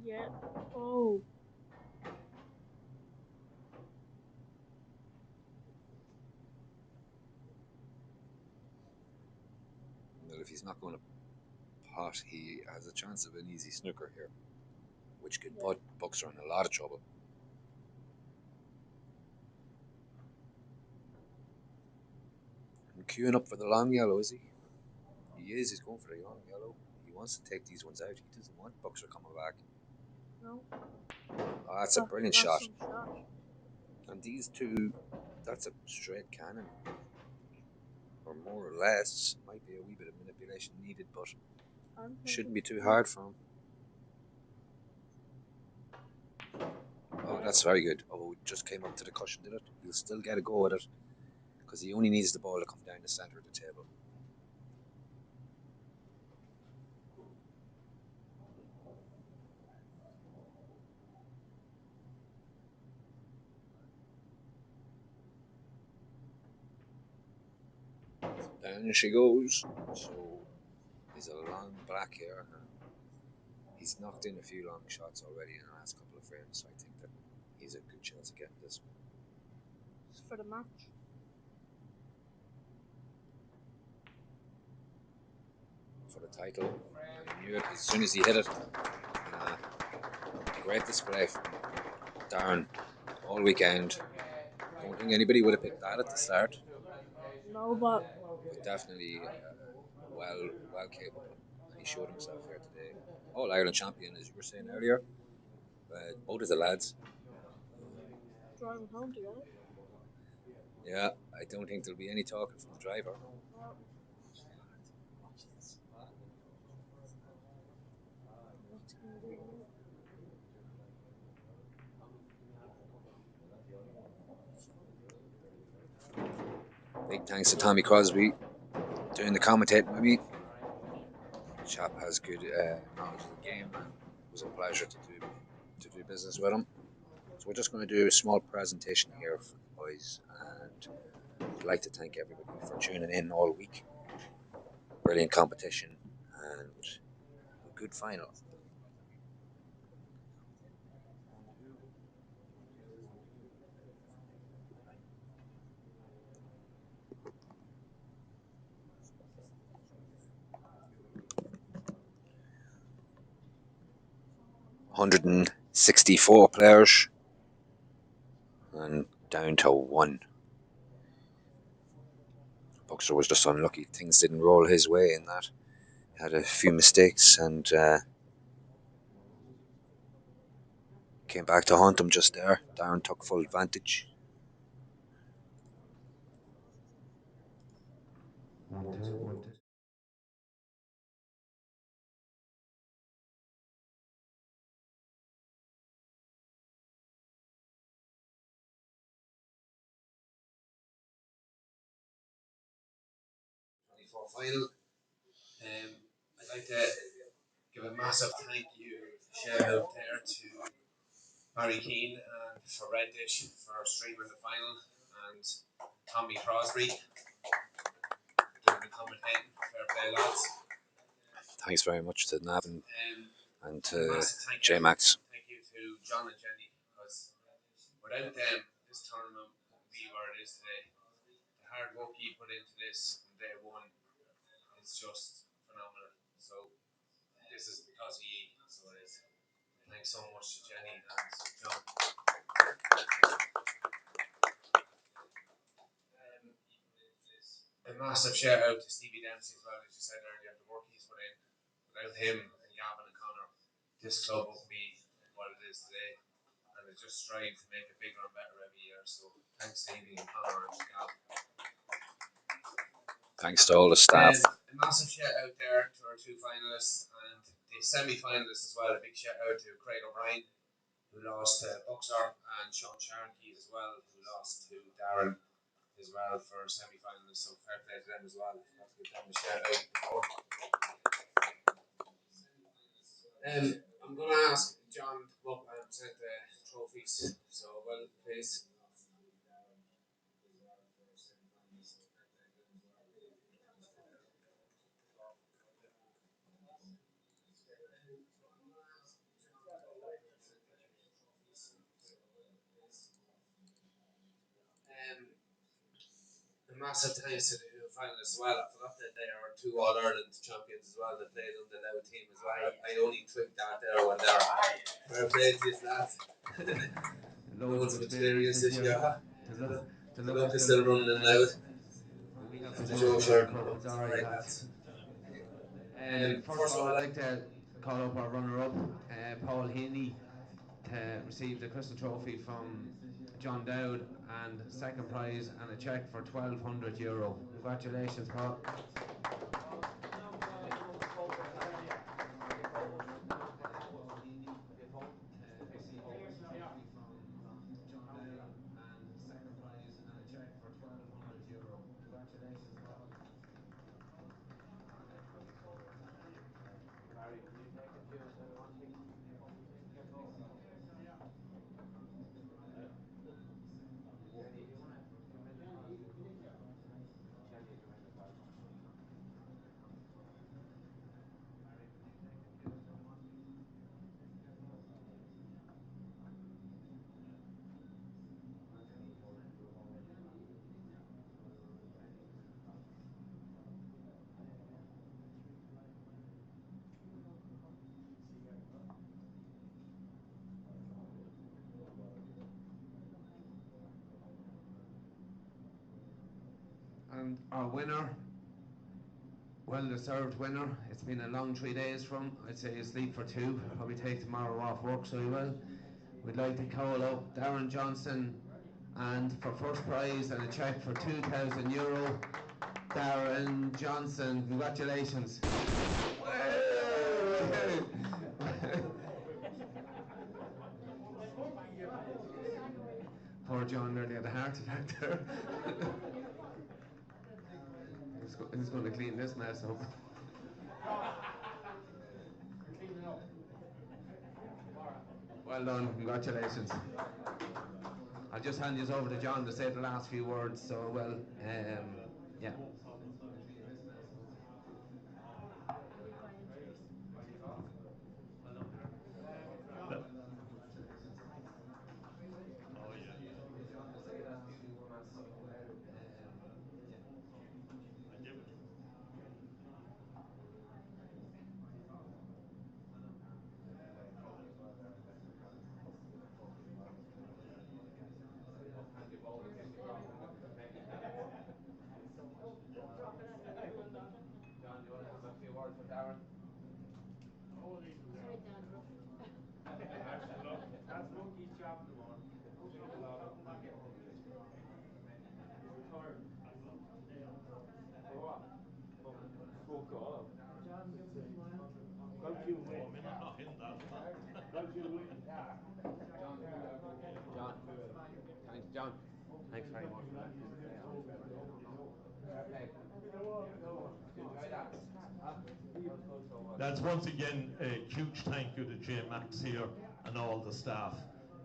[SPEAKER 7] Yeah. Oh.
[SPEAKER 5] Well, if he's not going to pot, he has a chance of an easy snooker here, which could put Buxer in a lot of trouble. And queuing up for the long yellow, is he? He is. He's going for the long yellow. He wants to take these ones out. He doesn't want Buxer coming back.
[SPEAKER 7] No.
[SPEAKER 5] Oh, that's a brilliant
[SPEAKER 7] That's
[SPEAKER 5] shot.
[SPEAKER 7] some shot.
[SPEAKER 5] And these two, that's a straight cannon. Or more or less. Might be a wee bit of manipulation needed, but shouldn't be too hard for him. Oh, that's very good. Oh, it just came up to the cushion, did it? He'll still get a go at it because he only needs the ball to come down the centre of the table. Down she goes. So he's a long black here, and he's knocked in a few long shots already in the last couple of frames. So I think that he's a good chance of getting this one.
[SPEAKER 7] For the match.
[SPEAKER 5] For the title. He knew it as soon as he hit it. Great display from Darren all weekend. Don't think anybody would have picked that at the start.
[SPEAKER 7] No, but
[SPEAKER 5] Definitely well capable. And he showed himself here today. All Ireland champion, as you were saying earlier. Both of the lads.
[SPEAKER 7] driving home together.
[SPEAKER 5] Yeah, I don't think there'll be any talking from the driver.
[SPEAKER 7] No. What's he gonna do now?
[SPEAKER 5] Big thanks to Tommy Crosby doing the commentating with me. Chap has good knowledge of the game, and it was a pleasure to do business with him. So we're just going to do a small presentation here for the boys, and I'd like to thank everybody for tuning in all week. Brilliant competition and a good final. $164 players and down to one. Buxer was just unlucky. Things didn't roll his way in that. He had a few mistakes and came back to haunt him just there. Darren took full advantage. Final.
[SPEAKER 6] I'd like to give a massive thank you shout out there to Barry Keane and for Red Dish for streaming the final, and Tommy Crosby doing the commentating. Fair play, lads.
[SPEAKER 5] Thanks very much to Navan and to
[SPEAKER 6] Massive
[SPEAKER 5] J Max.
[SPEAKER 6] thank you to John and Jenny, because without them, this tournament wouldn't be where it is today. The hard work you put into this from day one is just phenomenal. So this is because of you, so it is. Thanks so much to Jenny and John. A massive shout out to Stevie Dempsey as well, as you said earlier, the work he's put in. Without him and Gavin and Connor, this club wouldn't be what it is today. And it just strives to make it bigger and better every year. So thanks Stevie and Connor and Gavin.
[SPEAKER 5] Thanks to all the staff.
[SPEAKER 6] A massive shout out there to our two finalists and the semi-finalists as well. A big shout out to Craig O'Brien, who lost to Buxar, and Sean Sharkey as well, who lost to Darren as well for semi-finalists. So fair play to them as well. Have to give them a shout out before. I'm going to ask John to come up and present the trophies. So, well, please. A massive thanks to the finalists as well. I forgot that they are two All Ireland champions as well. They played on the Louth team as well. I only tweaked that there when they're fair play to these lads. Loads of experience this year. The luck is still running in Louth.
[SPEAKER 8] We have
[SPEAKER 6] The
[SPEAKER 8] the
[SPEAKER 6] Joe
[SPEAKER 8] Joe
[SPEAKER 6] Sheridan
[SPEAKER 8] Cup. It's alright, lads. First
[SPEAKER 6] First
[SPEAKER 8] of
[SPEAKER 6] of
[SPEAKER 8] all,
[SPEAKER 6] all,
[SPEAKER 8] I'd like to call up our runner-up, Paul Heaney, to receive the Crystal Trophy from John Dowd, and second prize and a cheque for €1,200. Congratulations, Paul. And our winner, well-deserved winner. It's been a long 3 days from. I'd say you sleep for 2. Probably take tomorrow off work, so you will. We'd like to call up Darren Johnson, and for first prize and a cheque for €2,000. Darren Johnson, congratulations. Poor John nearly had a heart attack there. He's going to clean this mess up. Well done, congratulations. I'll just hand you over to John to say the last few words. So, well, yeah. John, do you want to have a few words with Darren?
[SPEAKER 3] That's monkey's job in the morning. Doing a lot of retired. For what? Fuck all. Don't you win? Don't you win?
[SPEAKER 6] John. Thanks, John. Thanks very much. Fair play. Did you enjoy that? Huh? That was good. So
[SPEAKER 3] Lads, once again, a huge thank you to J Max here and all the staff.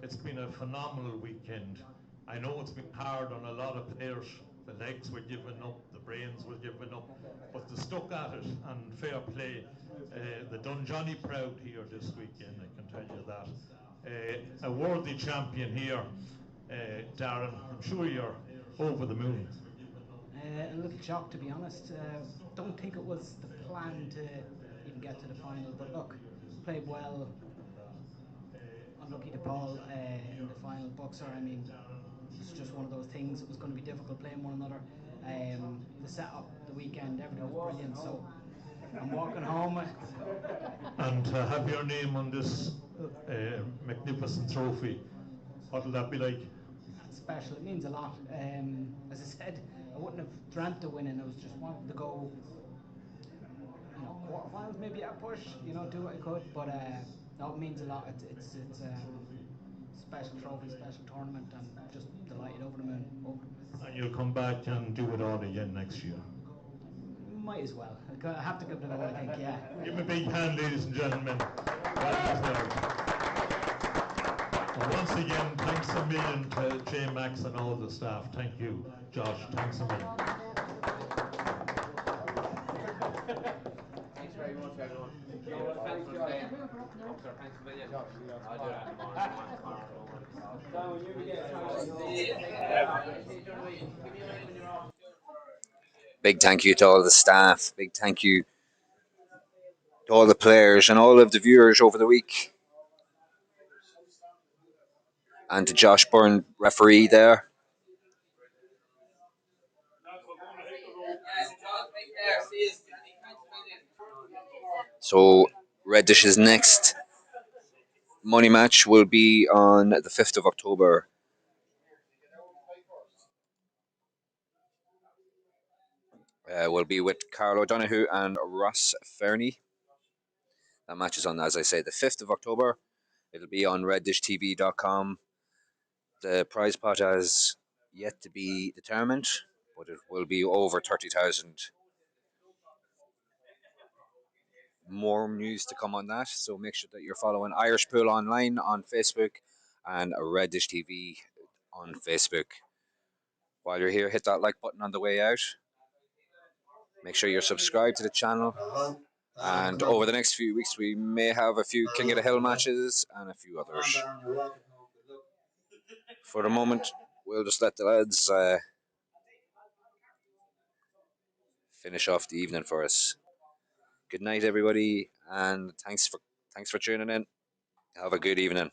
[SPEAKER 3] It's been a phenomenal weekend. I know it's been hard on a lot of players. The legs were given up, the brains were given up, but they stuck at it, and fair play. They done Johnny proud here this weekend, I can tell you that. A worthy champion here, Darren. I'm sure you're over the moon.
[SPEAKER 9] A little shocked, to be honest. Don't think it was the plan to even get to the final, but look, played well. Unlucky to Paul in the final boxer. I mean, it's just one of those things. It was going to be difficult playing one another. The setup, the weekend, everything was brilliant. So I'm walking home.
[SPEAKER 3] And to have your name on this magnificent trophy, what will that be like?
[SPEAKER 9] That's special. It means a lot. As I said, I wouldn't have dreamt of winning. I was just wanting to go, quarterfinals, maybe a push, do what I could. But no, it means a lot. It's special trophy, special tournament, and just delighted, over the moon.
[SPEAKER 3] And you'll come back and do it all again next year.
[SPEAKER 9] Might as well. I have to give it a go, I think, yeah.
[SPEAKER 3] Give him a big hand, ladies and gentlemen. Well deserved. And once again, thanks a million to J Max and all the staff. Thank you, Josh. Thanks a million.
[SPEAKER 6] Thanks very much, everyone. Thanks for staying. Thanks a million. I'll do that tomorrow.
[SPEAKER 5] Big thank you to all the staff. Big thank you to all the players and all of the viewers over the week. And to Josh Byrne, referee there. So Reddish's next money match will be on the 5th of October. Will be with Carl O'Donoghue and Ross Fernie. That match is on, as I say, the 5th of October. It'll be on reddishtv.com. The prize pot has yet to be determined, but it will be over 30,000. More news to come on that, so make sure that you're following Irish Pool Online on Facebook and Reddish TV on Facebook. While you're here, hit that like button on the way out. Make sure you're subscribed to the channel. And over the next few weeks, we may have a few King of the Hill matches and a few others. For the moment, we'll just let the lads finish off the evening for us. Good night, everybody, and thanks for tuning in. Have a good evening.